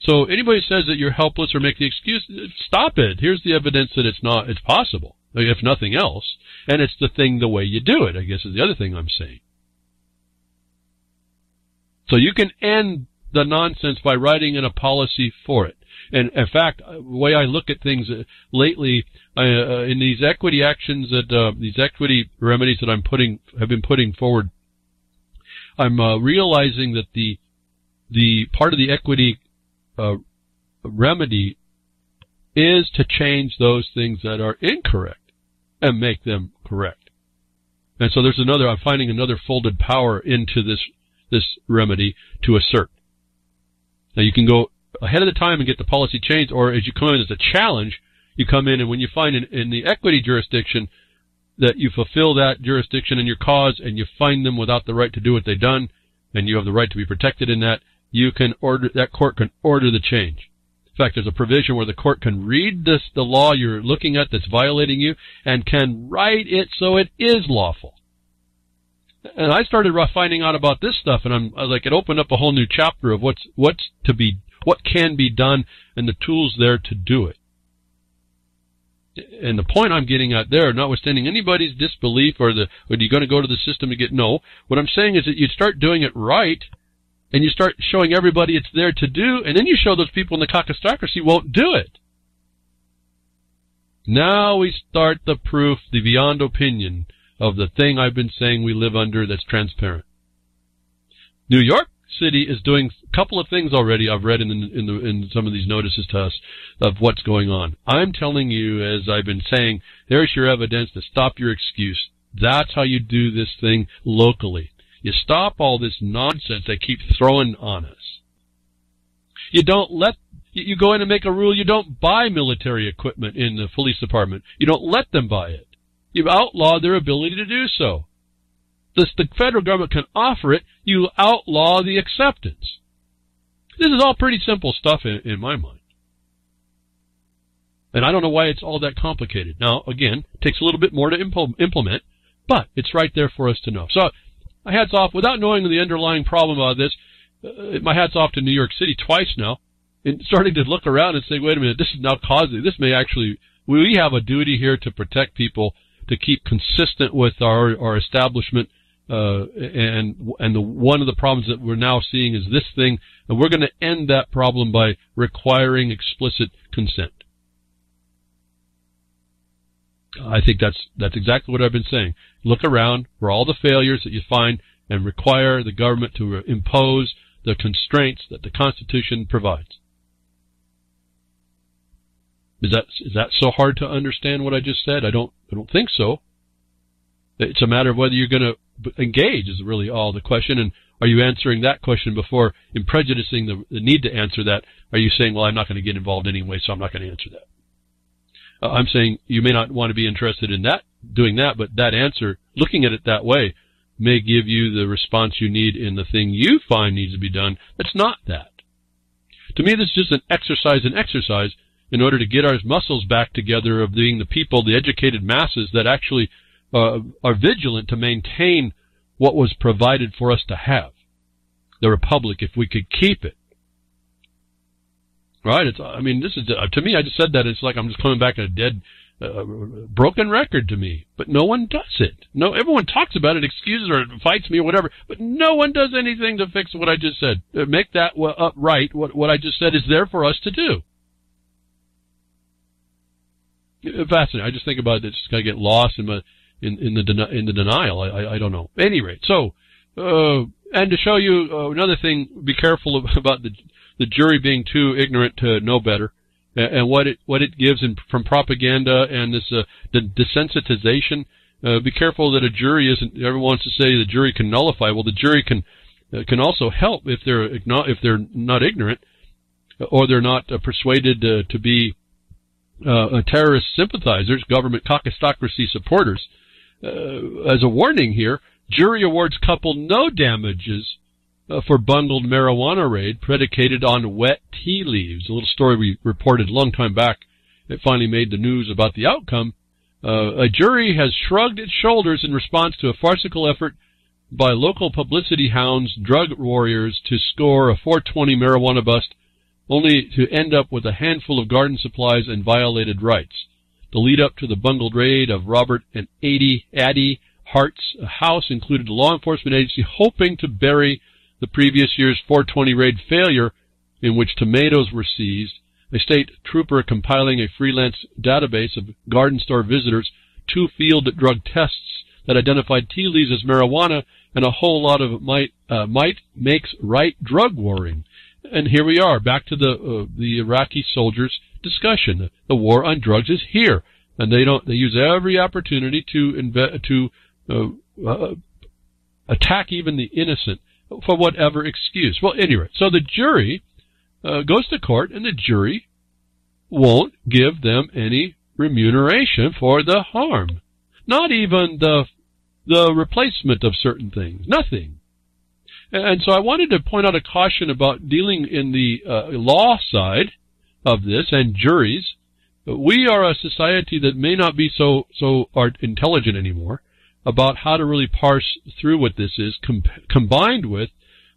So anybody who says that you're helpless or make the excuse, stop it. Here's the evidence that it's possible, if nothing else. And it's the way you do it, I guess, is the other thing I'm saying. So you can end the nonsense by writing in a policy for it. And in fact, the way I look at things lately, in these equity actions these equity remedies that have been putting forward, I'm realizing that the part of the equity remedy is to change those things that are incorrect and make them correct. And so I'm finding another folded power into this remedy to assert. Now you can go ahead of the time and get the policy changed, or as you come in as a challenge, you come in and when you find in the equity jurisdiction that you fulfill that jurisdiction and your cause and you find them without the right to do what they've done and you have the right to be protected in that, that court can order the change. In fact, there's a provision where the court can read the law you're looking at that's violating you and can write it so it is lawful. And I started finding out about this stuff, and it opened up a whole new chapter of what can be done and the tools there to do it. And the point I'm getting at there, notwithstanding anybody's disbelief or you're going to go to the system to what I'm saying is that you start doing it right, and you start showing everybody it's there to do, and then you show those people in the caucusocracy won't do it. Now we start the proof, the beyond opinion of the thing I've been saying we live under that's transparent. New York City is doing a couple of things already I've read in some of these notices to us of what's going on. I'm telling you, as I've been saying, there's your evidence to stop your excuse. That's how you do this thing locally. You stop all this nonsense they keep throwing on us. You go in and make a rule, you don't buy military equipment in the police department. You don't let them buy it. You've outlawed their ability to do so. The federal government can offer it. You outlaw the acceptance. This is all pretty simple stuff in my mind. And I don't know why it's all that complicated. Now, again, it takes a little bit more to implement, but it's right there for us to know. So, my hat's off, without knowing the underlying problem of this, my hat's off to New York City twice now, and starting to look around and say, wait a minute, this is now causing, this may actually, we have a duty here to protect people, to keep consistent with our establishment, and one of the problems that we're now seeing is this thing, and we're going to end that problem by requiring explicit consent. I think that's exactly what I've been saying. Look around for all the failures that you find and require the government to impose the constraints that the Constitution provides. Is that so hard to understand what I just said? I don't think so. It's a matter of whether you're going to engage is really all the question. And are you answering that question before, in prejudicing the need to answer that, are you saying, well, I'm not going to get involved anyway, so I'm not going to answer that? I'm saying you may not want to be interested in doing that, but that answer, looking at it that way, may give you the response you need in the thing you find needs to be done that's not that. To me, this is just an exercise in order to get our muscles back together of being the people, the educated masses that actually are vigilant to maintain what was provided for us to have. The Republic, if we could keep it. Right? I mean, this is, to me, I just said that, it's like I'm just coming back in a dead, broken record to me. But no one does it. No, everyone talks about it, excuses or fights me or whatever, but no one does anything to fix what I just said. Make that right. What I just said is there for us to do. Fascinating. I just think about it. It's just going to get lost in the denial. I don't know. At any rate, so, and to show you another thing, be careful about the jury being too ignorant to know better, and what it gives from propaganda and this the desensitization. Be careful that a jury isn't. Everyone wants to say the jury can nullify. Well, the jury can also help if they're not ignorant, or they're not persuaded to be terrorist sympathizers, government caucustocracy supporters. As a warning here, jury awards couple no damages for bungled marijuana raid predicated on wet tea leaves. A little story we reported a long time back. It finally made the news about the outcome. A jury has shrugged its shoulders in response to a farcical effort by local publicity hounds, drug warriors, to score a 420 marijuana bust, only to end up with a handful of garden supplies and violated rights. The lead-up to the bungled raid of Robert and Addie Hart's house included a law enforcement agency hoping to bury the previous year's 420 raid failure, in which tomatoes were seized, a state trooper compiling a freelance database of garden store visitors, 2 field drug tests that identified tea leaves as marijuana, and a whole lot of might makes right drug warring. And here we are, back to the Iraqi soldiers' discussion. The war on drugs is here, and they use every opportunity to attack even the innocent for whatever excuse. Well, anyway, so the jury goes to court, and the jury won't give them any remuneration for the harm, not even the replacement of certain things, nothing. And so I wanted to point out a caution about dealing in the law side of this and juries. We are a society that may not be so intelligent anymore about how to really parse through what this is, combined with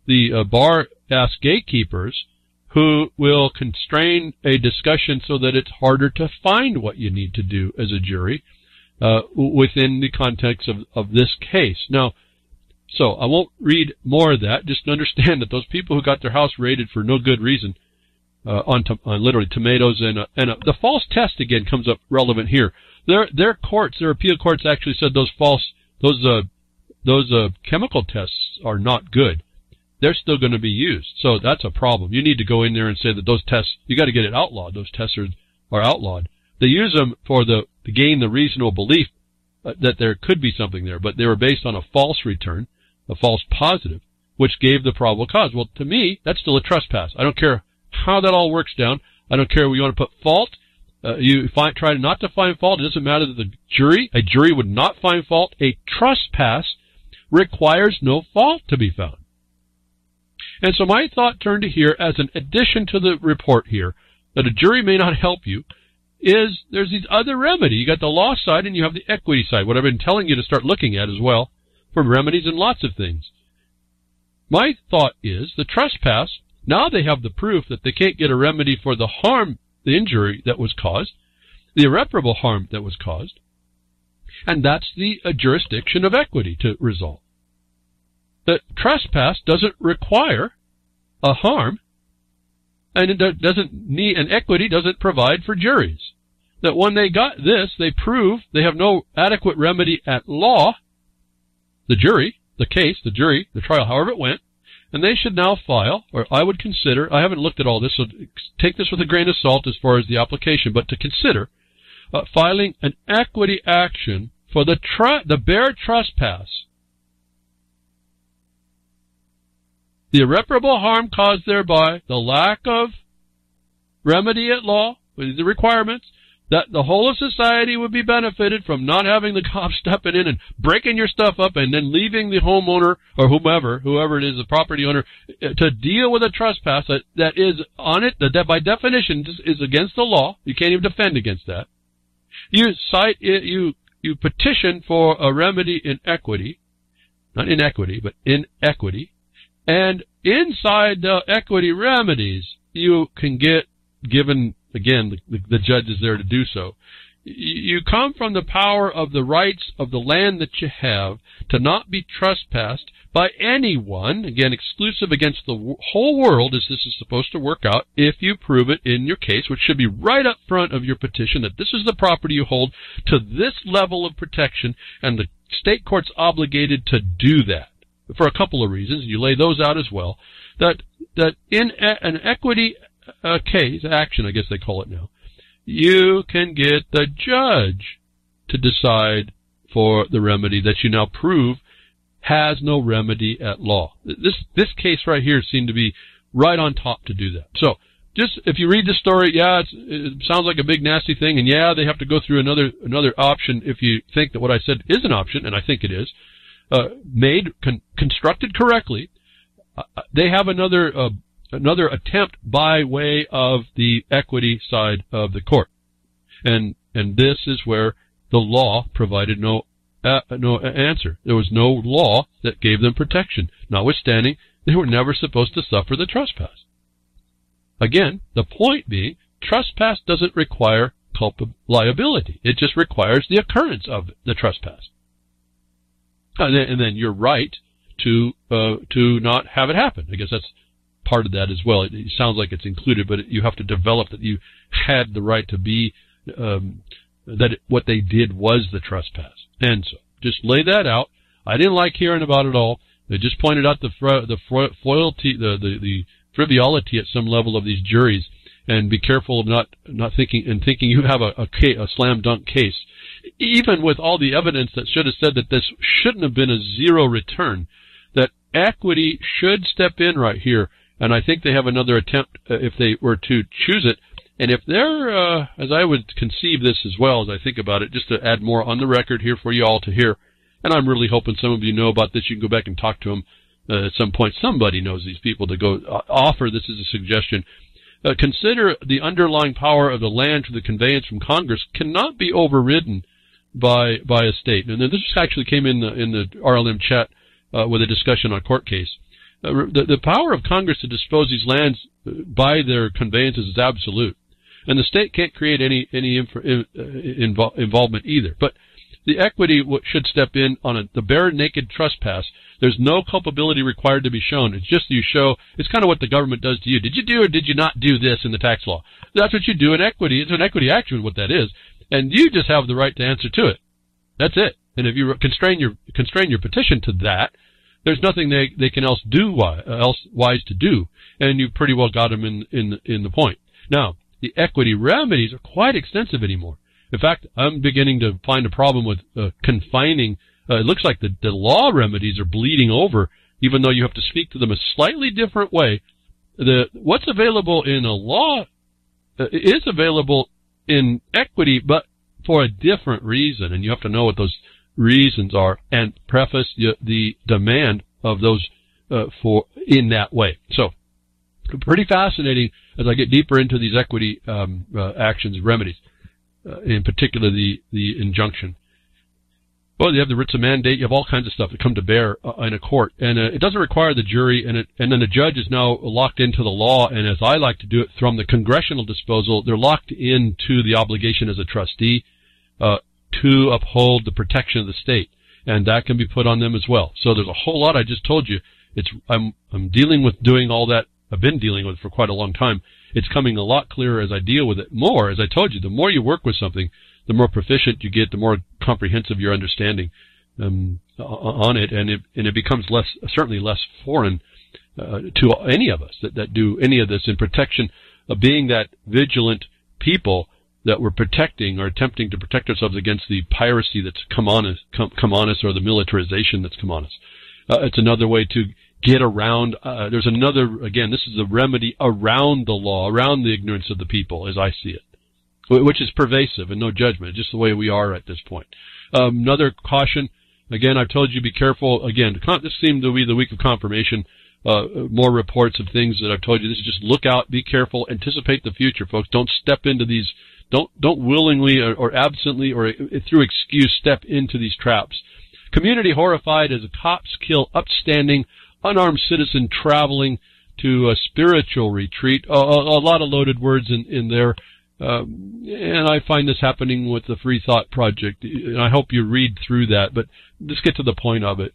the bar-ass gatekeepers who will constrain a discussion so that it's harder to find what you need to do as a jury within the context of this case. Now, so I won't read more of that. Just understand that those people who got their house raided for no good reason on literally tomatoes and the false test again comes up relevant here. Their appeal courts actually said those chemical tests are not good. They're still going to be used, so that's a problem. You need to go in there and say that those tests, you got to get it outlawed. Those tests are outlawed. They use them to gain the reasonable belief that there could be something there, but they were based on a false return, a false positive, which gave the probable cause. Well, to me, that's still a trespass. I don't care how that all works down. I don't care where you want to put fault. Try not to find fault. It doesn't matter that a jury would not find fault. A trespass requires no fault to be found. And so my thought turned to here as an addition to the report here, that a jury may not help you, is there's these other remedies. You got the law side and you have the equity side, what I've been telling you to start looking at as well, for remedies and lots of things. My thought is the trespass, now they have the proof that they can't get a remedy for the harm, the injury that was caused, the irreparable harm that was caused, and that's the jurisdiction of equity to resolve. The trespass doesn't require a harm, and it doesn't need, and equity doesn't provide for juries. That when they got this, they prove they have no adequate remedy at law, the jury, the case, the jury, the trial, however it went, and they should now file, or I would consider, I haven't looked at all this, so take this with a grain of salt as far as the application, but to consider filing an equity action for the bare trespass. The irreparable harm caused thereby, the lack of remedy at law, with the requirements, that the whole of society would be benefited from not having the cops stepping in and breaking your stuff up and then leaving the homeowner or whoever it is, the property owner, to deal with a trespass that is on it, that by definition is against the law. You can't even defend against that. You petition for a remedy in equity, not inequity, but in equity. And inside the equity remedies, you can get given, again, the judge is there to do so. You come from the power of the rights of the land that you have to not be trespassed by anyone, again, exclusive against the whole world, as this is supposed to work out, if you prove it in your case, which should be right up front of your petition, that this is the property you hold to this level of protection, and the state court's obligated to do that for a couple of reasons. You lay those out as well. That in an equity case, action, I guess they call it now, you can get the judge to decide for the remedy that you now prove has no remedy at law. This case right here seemed to be right on top to do that. So, just if you read the story, yeah, it sounds like a big nasty thing, and yeah, they have to go through another option if you think that what I said is an option, and I think it is, constructed correctly. They have another attempt by way of the equity side of the court. And this is where the law provided no answer. There was no law that gave them protection, notwithstanding they were never supposed to suffer the trespass. Again, the point being, trespass doesn't require liability. It just requires the occurrence of the trespass. And then you're right to not have it happen. I guess that's part of that as well. It sounds like it's included, but you have to develop that you had the right to be, what they did was the trespass. And so, just lay that out. I didn't like hearing about it all. They just pointed out the frivolity at some level of these juries, and be careful of not thinking you have a slam dunk case. Even with all the evidence that should have said that this shouldn't have been a zero return, that equity should step in right here. And I think they have another attempt if they were to choose it. And if they're, as I would conceive this as well as I think about it, just to add more on the record here for you all to hear, and I'm really hoping some of you know about this. You can go back and talk to them at some point. Somebody knows these people to go offer this as a suggestion. Consider the underlying power of the land to the conveyance from Congress cannot be overridden by a state. And this actually came in the RLM chat with a discussion on court case. The power of Congress to dispose these lands by their conveyances is absolute, and the state can't create any involvement either. But the equity should step in on the bare naked trespass. There's no culpability required to be shown. It's just you show. It's kind of what the government does to you. Did you do or did you not do this in the tax law? That's what you do in equity. It's an equity action, what that is, and you just have the right to answer to it. That's it. And if you constrain your petition to that, there's nothing they can else wise to do, and you've pretty well got them in the point. Now, the equity remedies are quite extensive anymore. In fact, I'm beginning to find a problem with confining. It looks like the law remedies are bleeding over, even though you have to speak to them a slightly different way. What's available in a law is available in equity, but for a different reason, and you have to know what those reasons are and preface the demand of those in that way. So, pretty fascinating as I get deeper into these equity actions and remedies, in particular the injunction. Well, you have the writs of mandate. You have all kinds of stuff that come to bear in a court, and it doesn't require the jury, and then the judge is now locked into the law. And as I like to do it from the congressional disposal, they're locked into the obligation as a trustee to uphold the protection of the state, and that can be put on them as well. So there's a whole lot I just told you. I'm dealing with doing all that. I've been dealing with it for quite a long time. It's coming a lot clearer as I deal with it more. As I told you, the more you work with something, the more proficient you get, the more comprehensive your understanding on it, and it becomes certainly less foreign to any of us that do any of this in protection of being that vigilant people that we're protecting or attempting to protect ourselves against the piracy that's come on us, or the militarization that's come on us. It's another way to get around. There's another, again, this is the remedy around the law, around the ignorance of the people, as I see it, which is pervasive and no judgment, just the way we are at this point. Another caution, again, I've told you be careful. Again, this seemed to be the week of confirmation. More reports of things that I've told you. This is just look out, be careful, anticipate the future, folks. Don't step into these. Don't willingly or absently or through excuse step into these traps. Community horrified as cops kill upstanding unarmed citizen traveling to a spiritual retreat. A lot of loaded words in there. And I find this happening with the Free Thought Project, and I hope you read through that, but let's get to the point of it.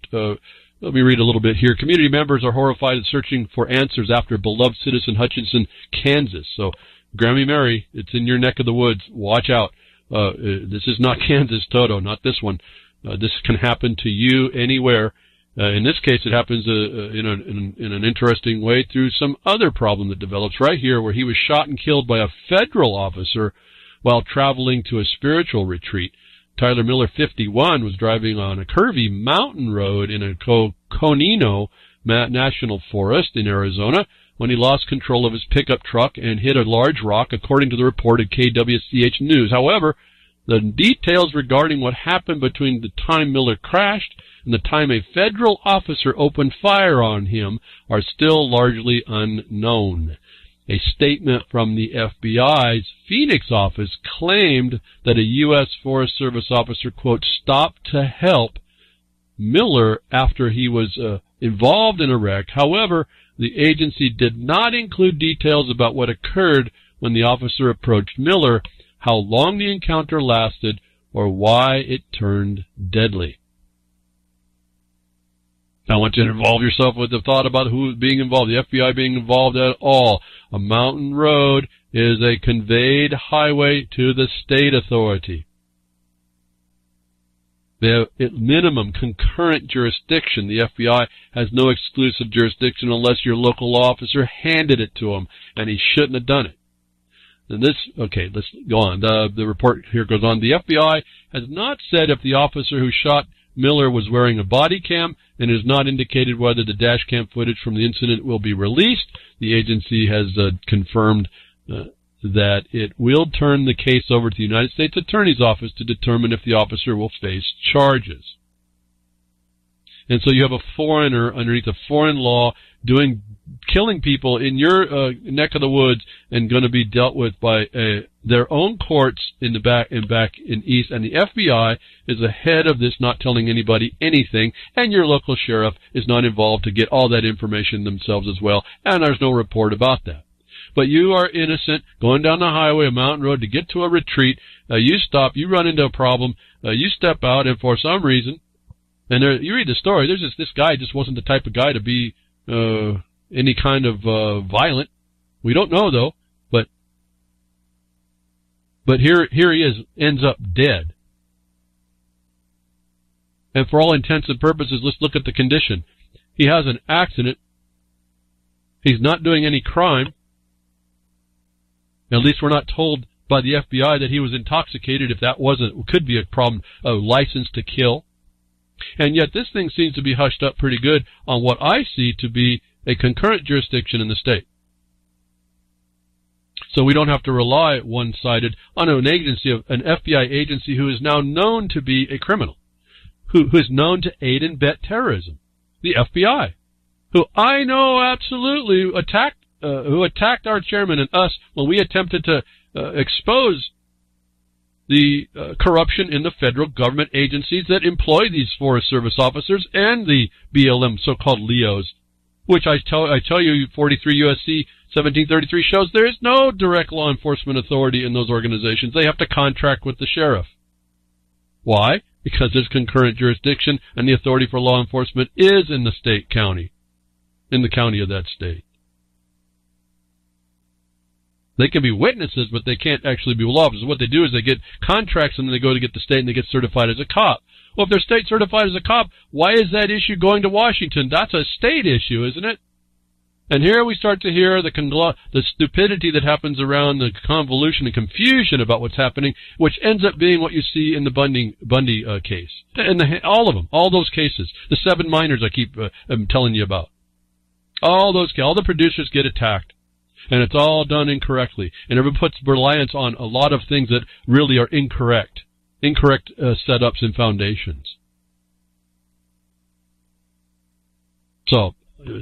Let me read a little bit here. Community members are horrified and searching for answers after beloved citizen Hutchinson, Kansas. So, Grammy Mary, it's in your neck of the woods. Watch out. This is not Kansas, Toto, not this one. This can happen to you anywhere. In this case, it happens in an interesting way through some other problem that develops right here, where he was shot and killed by a federal officer while traveling to a spiritual retreat. Tyler Miller, 51, was driving on a curvy mountain road in a Conino National Forest in Arizona when he lost control of his pickup truck and hit a large rock, according to the report at KWCH News. However, the details regarding what happened between the time Miller crashed and the time a federal officer opened fire on him are still largely unknown. A statement from the FBI's Phoenix office claimed that a U.S. Forest Service officer, quote, stopped to help Miller after he was involved in a wreck. However, the agency did not include details about what occurred when the officer approached Miller, how long the encounter lasted, or why it turned deadly. I want you to involve yourself with the thought about who is being involved, the FBI being involved at all. A mountain road is a conveyed highway to the state authority. They have, at minimum, concurrent jurisdiction. The FBI has no exclusive jurisdiction unless your local officer handed it to him, and he shouldn't have done it. And this, okay, let's go on. The report here goes on. The FBI has not said if the officer who shot Miller was wearing a body cam, and has not indicated whether the dash cam footage from the incident will be released. The agency has confirmed that it will turn the case over to the United States Attorney's Office to determine if the officer will face charges. And so you have a foreigner underneath a foreign law killing people in your neck of the woods and going to be dealt with by their own courts in east, and the FBI is ahead of this, not telling anybody anything, and your local sheriff is not involved to get all that information themselves as well, and there's no report about that. But you are innocent, going down the highway, a mountain road, to get to a retreat. You stop, you run into a problem, you step out, and for some reason, and you read the story, there's this guy just wasn't the type of guy to be any kind of violent. We don't know, though, but here he is, ends up dead. And for all intents and purposes, let's look at the condition. He has an accident. He's not doing any crime. At least we're not told by the FBI that he was intoxicated. If that could be a problem, a license to kill. And yet this thing seems to be hushed up pretty good on what I see to be a concurrent jurisdiction in the state. So we don't have to rely one-sided on an FBI agency who is now known to be a criminal, who is known to aid and abet terrorism. The FBI, who I know absolutely who attacked our chairman and us when we attempted to expose the corruption in the federal government agencies that employ these Forest Service officers and the BLM, so-called LEOs, which I tell you, 43 U.S.C. 1733 shows there is no direct law enforcement authority in those organizations. They have to contract with the sheriff. Why? Because there's concurrent jurisdiction, and the authority for law enforcement is in the county of that state. They can be witnesses, but they can't actually be law officers. What they do is they get contracts, and then they go to get the state, and they get certified as a cop. Well, if they're state certified as a cop, why is that issue going to Washington? That's a state issue, isn't it? And here we start to hear the stupidity that happens around the convolution and confusion about what's happening, which ends up being what you see in the Bundy case. And all of them, all those cases. The 7 minors I keep telling you about. All the producers get attacked. And it's all done incorrectly. And everyone puts reliance on a lot of things that really are incorrect. Incorrect setups and foundations. So,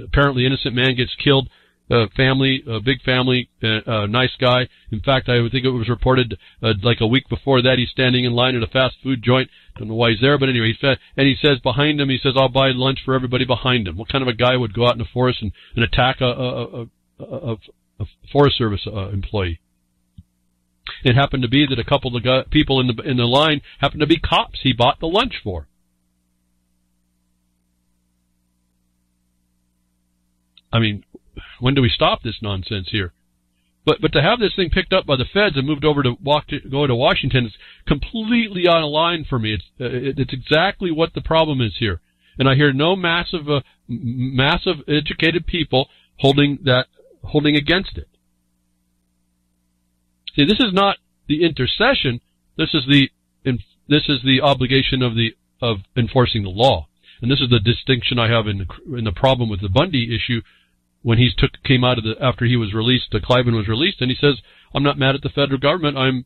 apparently innocent man gets killed family, a big family, nice guy. In fact, I think it was reported like a week before that he's standing in line at a fast food joint. Don't know why he's there, but anyway, and he says behind him, he says, "I'll buy lunch for everybody behind him." What kind of a guy would go out in the forest and attack a Forest Service employee? It happened to be that a couple of people in the line happened to be cops he bought the lunch for. I mean, when do we stop this nonsense here? But to have this thing picked up by the feds and moved over to go to Washington is completely out of line for me. It's exactly what the problem is here, and I hear no massive educated people holding against it. See, this is not the intercession. This is the obligation of enforcing the law, and this is the distinction I have in the problem with the Bundy issue. When he came out of after he was released, Cliven was released, and he says, "I'm not mad at the federal government. I'm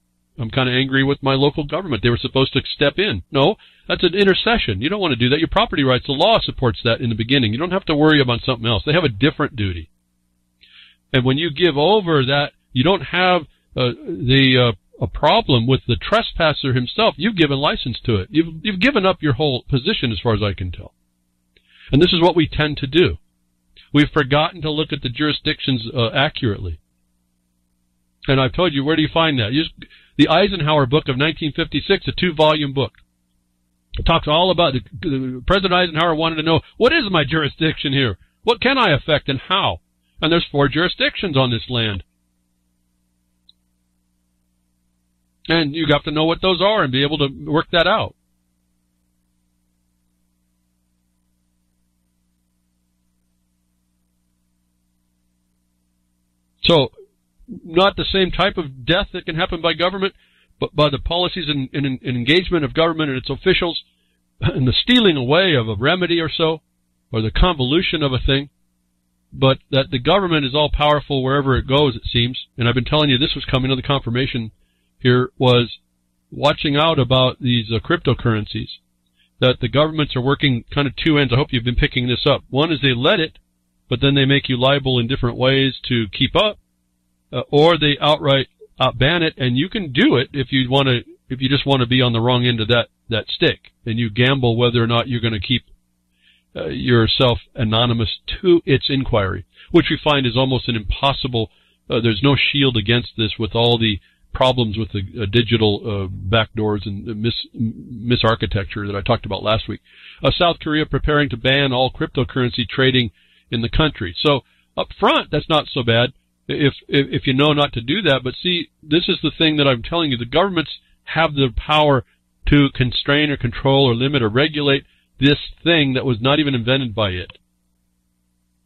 kind of angry with my local government. They were supposed to step in." No, that's an intercession. You don't want to do that. Your property rights, the law supports that in the beginning. You don't have to worry about something else. They have a different duty. And when you give over that, you don't have a problem with the trespasser himself. You've given license to it. You've given up your whole position, as far as I can tell. And this is what we tend to do. We've forgotten to look at the jurisdictions accurately. And I've told you, where do you find that? The Eisenhower book of 1956, a 2-volume book. It talks all about President Eisenhower wanted to know, what is my jurisdiction here? What can I affect and how? And there's 4 jurisdictions on this land. And you have to know what those are and be able to work that out. So, not the same type of death that can happen by government, but by the policies and engagement of government and its officials, and the stealing away of a remedy or so, or the convolution of a thing, but that the government is all powerful wherever it goes, it seems. And I've been telling you this was coming to the confirmation here, was watching out about these cryptocurrencies, that the governments are working kind of 2 ends. I hope you've been picking this up. One is they let it, but then they make you liable in different ways to keep up, or they outright ban it, and you can do it if you just want to be on the wrong end of that stick, and you gamble whether or not you're going to keep yourself anonymous to its inquiry, which we find is almost an impossible. There's no shield against this with all the problems with the digital backdoors and misarchitecture that I talked about last week. South Korea preparing to ban all cryptocurrency trading in the country. So up front, that's not so bad if you know not to do that. But see, this is the thing that I'm telling you. The governments have the power to constrain or control or limit or regulate this thing that was not even invented by it.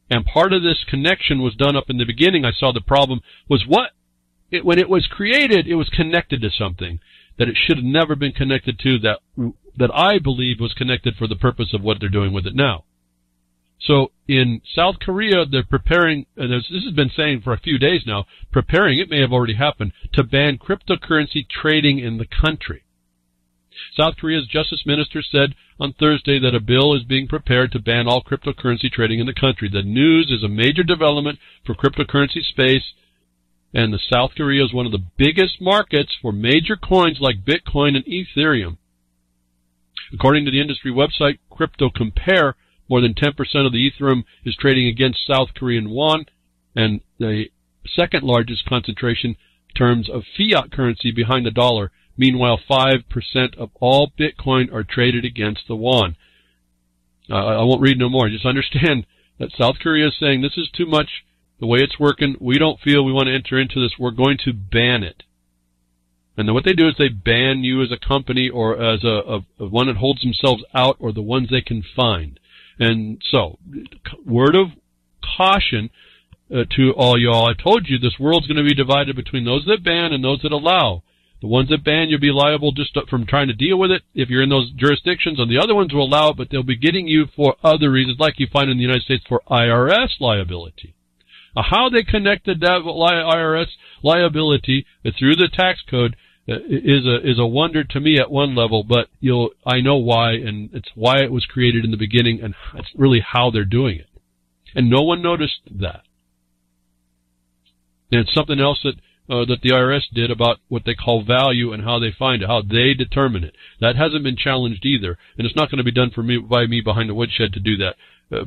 And part of this connection was done up in the beginning. I saw the problem was when it was created, it was connected to something that it should have never been connected to, that I believe was connected for the purpose of what they're doing with it now. So in South Korea, they're preparing, and this has been saying for a few days now, preparing, it may have already happened, to ban cryptocurrency trading in the country. South Korea's justice minister said on Thursday that a bill is being prepared to ban all cryptocurrency trading in the country. The news is a major development for cryptocurrency space, and South Korea is one of the biggest markets for major coins like Bitcoin and Ethereum. According to the industry website Crypto Compare, more than 10% of the Ethereum is trading against South Korean won, and the second largest concentration in terms of fiat currency behind the dollar. Meanwhile, 5% of all Bitcoin are traded against the won. I won't read no more. Just understand that South Korea is saying this is too much. The way it's working, we don't feel we want to enter into this. We're going to ban it. And then what they do is they ban you as a company or as a one that holds themselves out, or the ones they can find. And so, word of caution to all y'all. I told you this world's going to be divided between those that ban and those that allow. The ones that ban, you'll be liable just from trying to deal with it if you're in those jurisdictions, and the other ones will allow it, but they'll be getting you for other reasons, like you find in the United States for IRS liability. How they connected that IRS liability through the tax code is a wonder to me at one level, but I know why, and it's why it was created in the beginning, and it's really how they're doing it. And no one noticed that. And it's something else that the IRS did about what they call value and how they find it, how they determine it. That hasn't been challenged either, and it's not going to be done by me behind the woodshed to do that.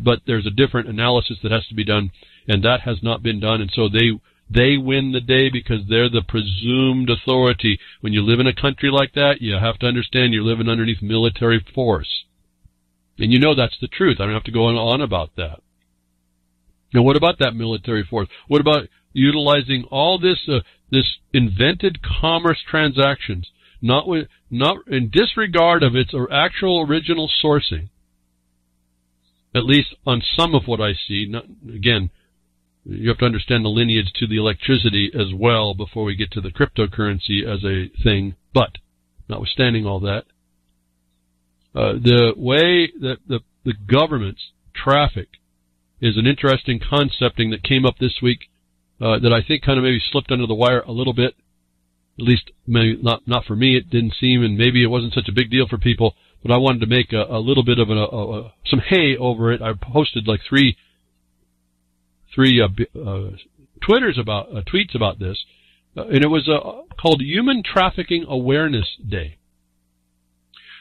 But there's a different analysis that has to be done, and that has not been done, and so they win the day because they're the presumed authority. When you live in a country like that, you have to understand you're living underneath military force. And you know that's the truth. I don't have to go on about that. Now, what about that military force? What about utilizing all this invented commerce transactions, not in disregard of its actual original sourcing? At least on some of what I see. Again, you have to understand the lineage to the electricity as well before we get to the cryptocurrency as a thing. But notwithstanding all that, the way that the governments traffic is an interesting concepting that came up this week that I think kind of maybe slipped under the wire a little bit. At least maybe not for me. It didn't seem, and maybe it wasn't such a big deal for people. But I wanted to make a little bit of some hay over it. I posted like three tweets about this, and it was called Human Trafficking Awareness Day.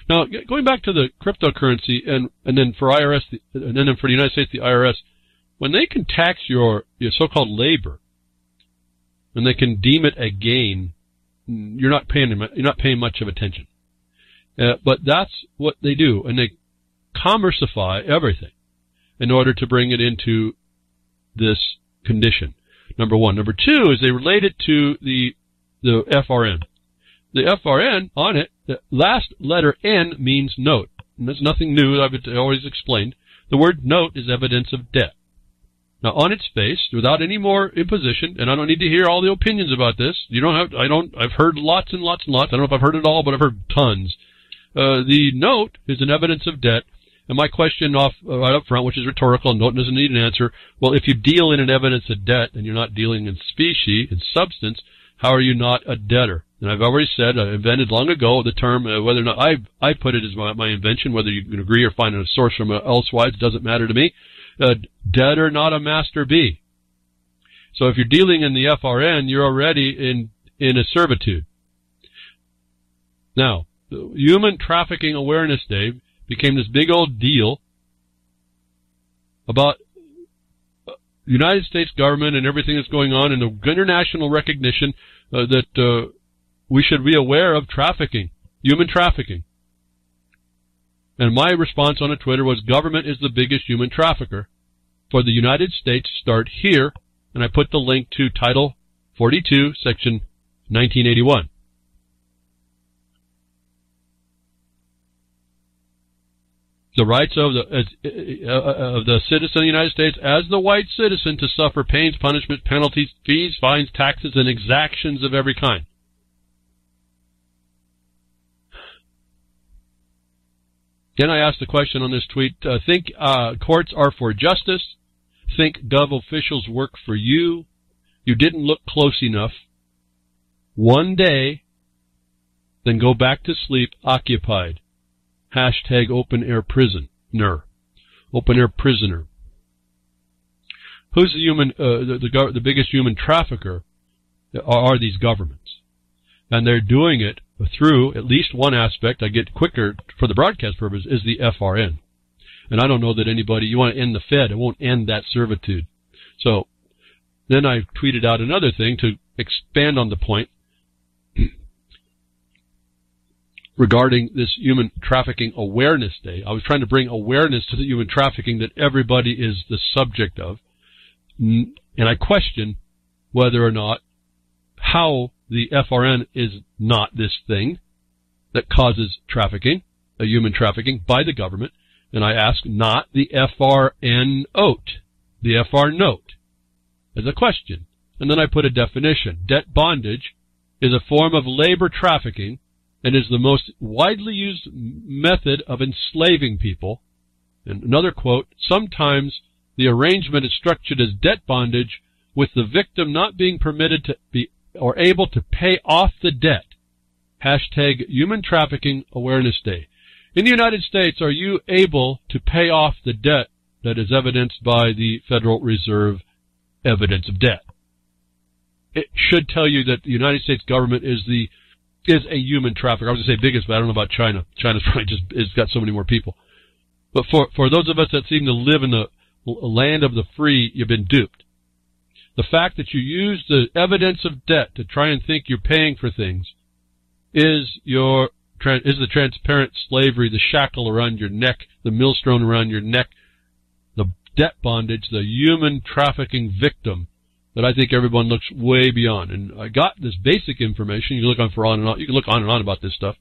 Now, going back to the cryptocurrency, and then for IRS, and then for the United States, the IRS, when they can tax your so-called labor, and they can deem it a gain, you're not paying much of attention. But that's what they do, and they commercify everything in order to bring it into this condition. Number one. Number two is they relate it to the FRN. The FRN, on it, the last letter N means note. And that's nothing new. I've always explained. The word note is evidence of debt. Now, on its face, without any more imposition, and I don't need to hear all the opinions about this. I've heard lots and lots and lots. I don't know if I've heard it all, but I've heard tons. The note is an evidence of debt. And my question right up front, which is rhetorical, and note doesn't need an answer. Well, if you deal in an evidence of debt and you're not dealing in specie, in substance, how are you not a debtor? And I've already said, I invented long ago the term, whether or not I put it as my invention, whether you can agree or find a source from elsewise, doesn't matter to me. Debtor, not a master be. So if you're dealing in the FRN, you're already in a servitude. Now, the Human Trafficking Awareness Day became this big old deal about the United States government and everything that's going on, and the international recognition that we should be aware of trafficking, human trafficking. And my response on Twitter was, government is the biggest human trafficker. For the United States, start here, and I put the link to Title 42, Section 1981. The rights of the citizen of the United States as the white citizen to suffer pains, punishments, penalties, fees, fines, taxes, and exactions of every kind. Then I asked the question on this tweet, think courts are for justice? Think gov officials work for you? You didn't look close enough. One day, then go back to sleep occupied. Hashtag open air prisoner. Open air prisoner. Who's the biggest human trafficker? Are these governments. And they're doing it through at least one aspect. I get quicker for the broadcast purpose is the FRN. And I don't know that anybody, you want to end the Fed, it won't end that servitude. So then I tweeted out another thing to expand on the point regarding this Human Trafficking Awareness Day. I was trying to bring awareness to the human trafficking that everybody is the subject of. And I question whether or not how the FRN is not this thing that causes trafficking, a human trafficking by the government. And I ask not the FRN note, the FR note, as a question. And then I put a definition. Debt bondage is a form of labor trafficking and is the most widely used method of enslaving people. And another quote, sometimes the arrangement is structured as debt bondage with the victim not being permitted to be or able to pay off the debt. Hashtag Human Trafficking Awareness Day. In the United States, are you able to pay off the debt that is evidenced by the Federal Reserve evidence of debt? it should tell you that the United States government is a human trafficker. I was going to say biggest, but I don't know about China. China's probably it's got so many more people. But for those of us that seem to live in the land of the free, you've been duped. The fact that you use the evidence of debt to try and think you're paying for things is the transparent slavery, the shackle around your neck, the millstone around your neck, the debt bondage, the human trafficking victim that I think everyone looks way beyond. And I got this basic information. You can look on and on about this stuff.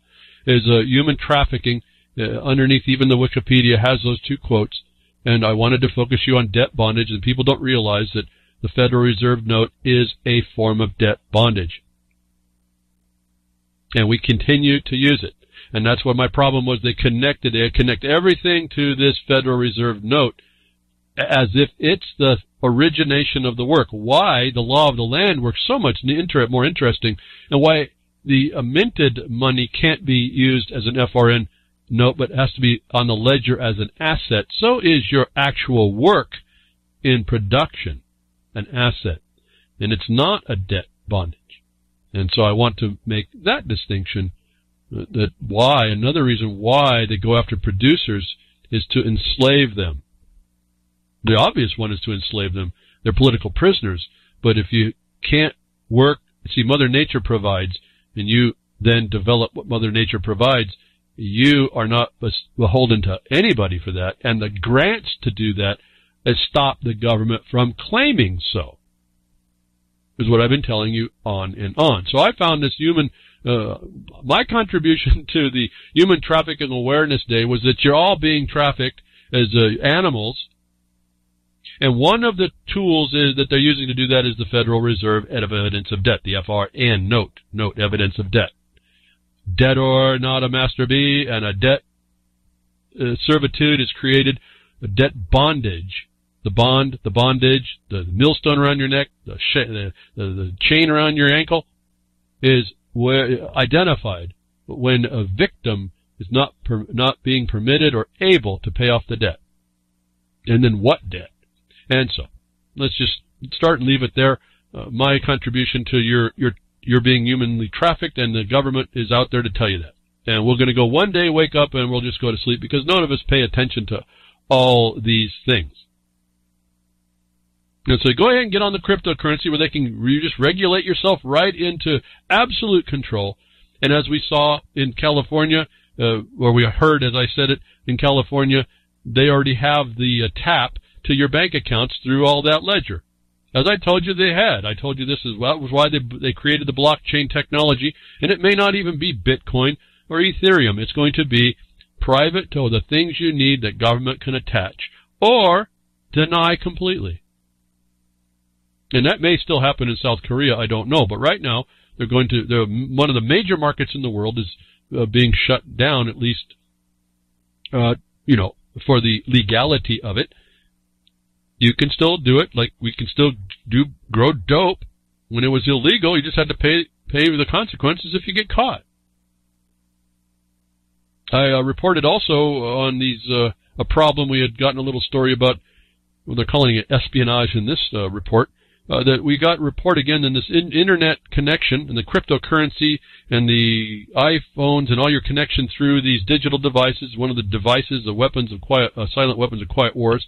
Is human trafficking underneath even the Wikipedia has those two quotes. And I wanted to focus you on debt bondage, and people don't realize that the Federal Reserve note is a form of debt bondage. And we continue to use it. And that's what my problem was. They connect everything to this Federal Reserve note as if it's the origination of the work. Why the law of the land works so much more interesting, and why the minted money can't be used as an FRN note, but has to be on the ledger as an asset. So is your actual work in production an asset, and it's not a debt bondage. And so I want to make that distinction, another reason why they go after producers is to enslave them. The obvious one is to enslave them. They're political prisoners. But if you can't work, see, Mother Nature provides, and you then develop what Mother Nature provides, you are not beholden to anybody for that. And the grants to do that stop the government from claiming so. Is what I've been telling you on and on. So I found this my contribution to the Human Trafficking Awareness Day was that you're all being trafficked as animals. And one of the tools that they're using to do that is the Federal Reserve Evidence of Debt, the FRN note evidence of debt. Debtor, not a master B, and a debt servitude is created, a debt bondage. The bondage, the millstone around your neck, the chain around your ankle is identified when a victim is not being permitted or able to pay off the debt. And then what debt? And so, let's just start and leave it there. My contribution to your being humanly trafficked, and the government is out there to tell you that. And we're going to go one day, wake up, and we'll just go to sleep, because none of us pay attention to all these things. And so go ahead and get on the cryptocurrency where you just regulate yourself right into absolute control. And as we saw in California, or we heard, as I said it, in California, they already have the tap to your bank accounts through all that ledger. As I told you they had. I told you this as well. It was why they created the blockchain technology. And it may not even be Bitcoin or Ethereum. It's going to be private to the things you need that government can attach or deny completely. And that may still happen in South Korea, I don't know. But right now, one of the major markets in the world is being shut down, at least, for the legality of it. You can still do it, like we can still grow dope. When it was illegal, you just had to pay the consequences if you get caught. I reported also on a problem we had gotten a little story about, well, they're calling it espionage in this report, that we got report again in this internet connection and the cryptocurrency and the iPhones and all your connection through these digital devices, one of the devices, the weapons of silent weapons of quiet wars,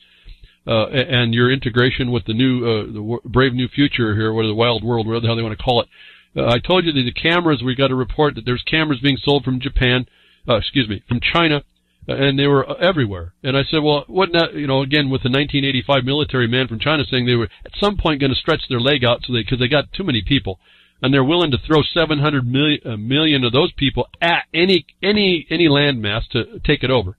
and your integration with the brave new future here, or the wild world, whatever the hell they want to call it. I told you that the cameras, we got a report that there's cameras being sold from from China, and they were everywhere. And I said, well, wouldn't that, again, with the 1985 military man from China saying they were at some point going to stretch their leg out because they got too many people, and they're willing to throw 700 million of those people at any landmass to take it over.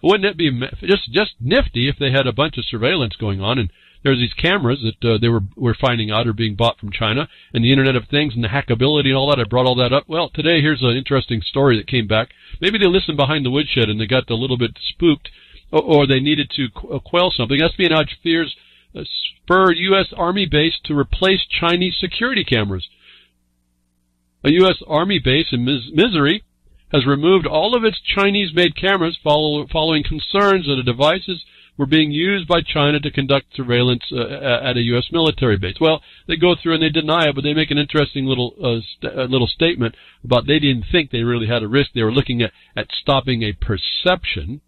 Wouldn't it be just nifty if they had a bunch of surveillance going on, and there's these cameras that they were finding out are being bought from China, and the Internet of Things and the hackability and all that. I brought all that up. Well, today here's an interesting story that came back. Maybe they listened behind the woodshed and they got a little bit spooked, or they needed to quell something. Espionage fears spur U.S. Army base to replace Chinese security cameras. A U.S. Army base in Missouri has removed all of its Chinese-made cameras following concerns that the devices were being used by China to conduct surveillance at a U.S. military base. Well, they go through and they deny it, but they make an interesting little statement about they didn't think they really had a risk. They were looking at stopping a perception.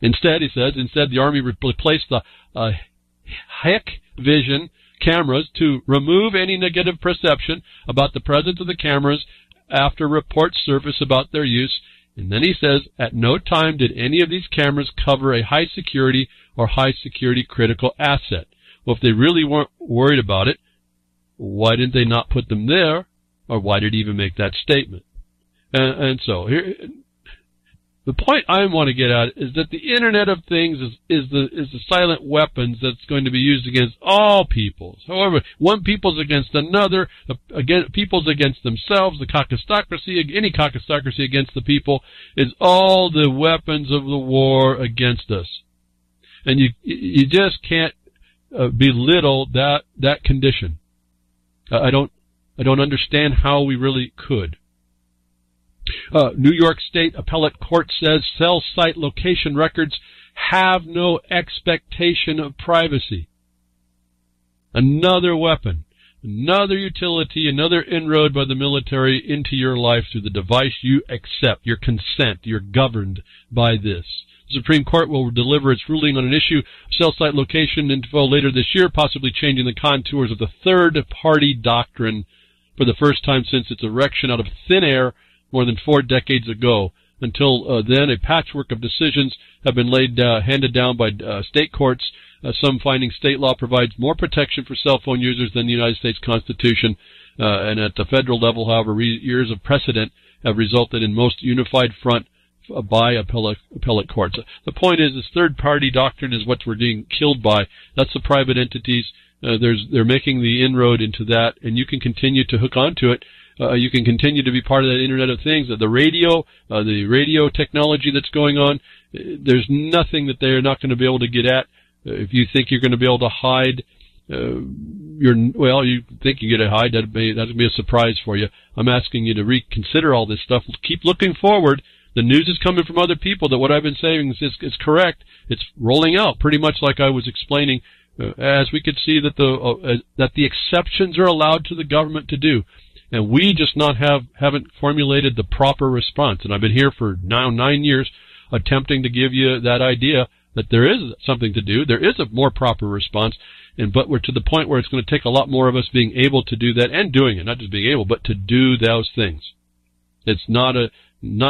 Instead, he says, the Army replaced the Hikvision cameras to remove any negative perception about the presence of the cameras after reports surface about their use. And then he says, at no time did any of these cameras cover a high security or high security critical asset. Well, if they really weren't worried about it, why did they not put them there? Or why did he even make that statement? And so here, the point I want to get at is that the Internet of Things is the silent weapons that's going to be used against all peoples. However, one people's against another, peoples against themselves, the caucustocracy, any caucustocracy against the people is all the weapons of the war against us. And you just can't belittle that condition. I don't understand how we really could. New York State Appellate Court says cell site location records have no expectation of privacy. Another weapon, another utility, another inroad by the military into your life through the device you accept, your consent. You're governed by this. The Supreme Court will deliver its ruling on an issue of cell site location info later this year, possibly changing the contours of the third-party doctrine for the first time since its erection out of thin air more than 4 decades ago. Until then, a patchwork of decisions have been handed down by state courts, some finding state law provides more protection for cell phone users than the United States Constitution. And at the federal level, however, years of precedent have resulted in most unified front by appellate courts. The point is, this third-party doctrine is what we're being killed by. That's the private entities. They're making the inroad into that, and you can continue to hook onto it. You can continue to be part of that Internet of Things. The radio technology that's going on, there's nothing that they're not going to be able to get at. If you think you're going to be able to hide, you think you get to hide, that'll be a surprise for you. I'm asking you to reconsider all this stuff. Keep looking forward. The news is coming from other people that what I've been saying is correct. It's rolling out pretty much like I was explaining, as we could see that the exceptions are allowed to the government to do. And we just haven't formulated the proper response. And I've been here for now 9 years attempting to give you that idea that there is something to do. There is a more proper response. But we're to the point where it's going to take a lot more of us being able to do that and doing it. Not just being able, but to do those things. It's not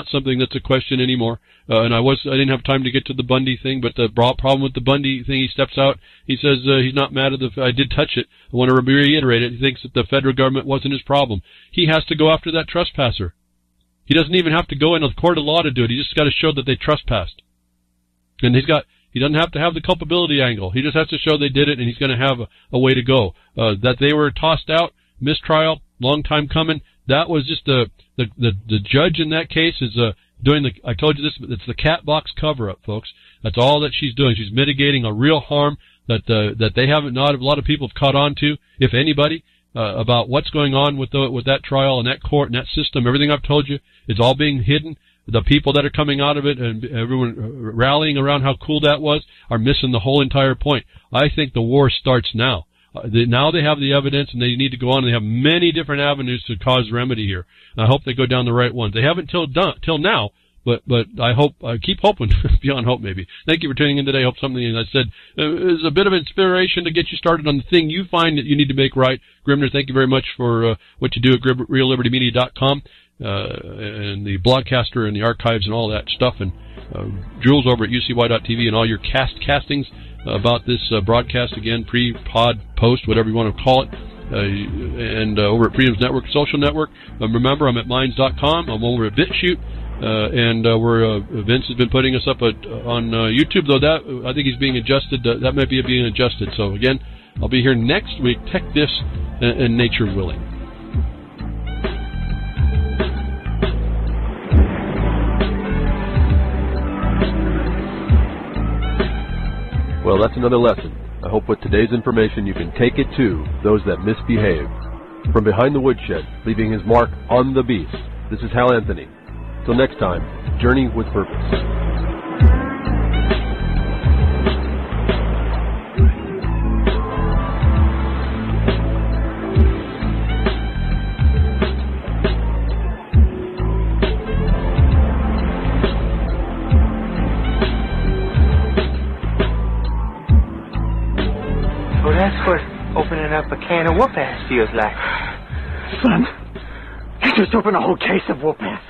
something that's a question anymore. And I didn't have time to get to the Bundy thing, but the problem with the Bundy thing, he steps out. He says he's not mad at I did touch it. I want to reiterate it. He thinks that the federal government wasn't his problem. He has to go after that trespasser. He doesn't even have to go into the court of law to do it. He just got to show that they trespassed. And he doesn't have to have the culpability angle. He just has to show they did it, and he's going to have a way to go. That they were tossed out, mistrial, long time coming. That was just the judge in that case is I told you this, but it's the cat box cover-up, folks. That's all that she's doing. She's mitigating a real harm that they haven't, not a lot of people have caught on to, if anybody, about what's going on with that trial and that court and that system. Everything I've told you is all being hidden. The people that are coming out of it and everyone rallying around how cool that was are missing the whole entire point. I think the war starts now. Now they have the evidence and they need to go on. They have many different avenues to cause remedy here. And I hope they go down the right ones. They haven't till now, but I keep hoping beyond hope maybe. Thank you for tuning in today. I hope something I said is a bit of inspiration to get you started on the thing you find that you need to make right. Grimner, thank you very much for what you do at reallibertymedia.com and the blogcaster and the archives and all that stuff. And Jules over at ucy.tv and all your castings about this broadcast, again, pre-pod, post, whatever you want to call it, and over at Freedom's Network, Social Network. Remember, I'm at Minds.com. I'm over at BitChute, and Vince has been putting us up on YouTube, though that I think he's being adjusted. That might be being adjusted. So, again, I'll be here next week, tech diffs and nature willing. Well, that's another lesson. I hope with today's information you can take it to those that misbehave. From behind the woodshed, leaving his mark on the beast, this is Hal Anthony. Till next time, journey with purpose. Opening up a can of whoop-ass feels like. Son, you just opened a whole case of whoop-ass.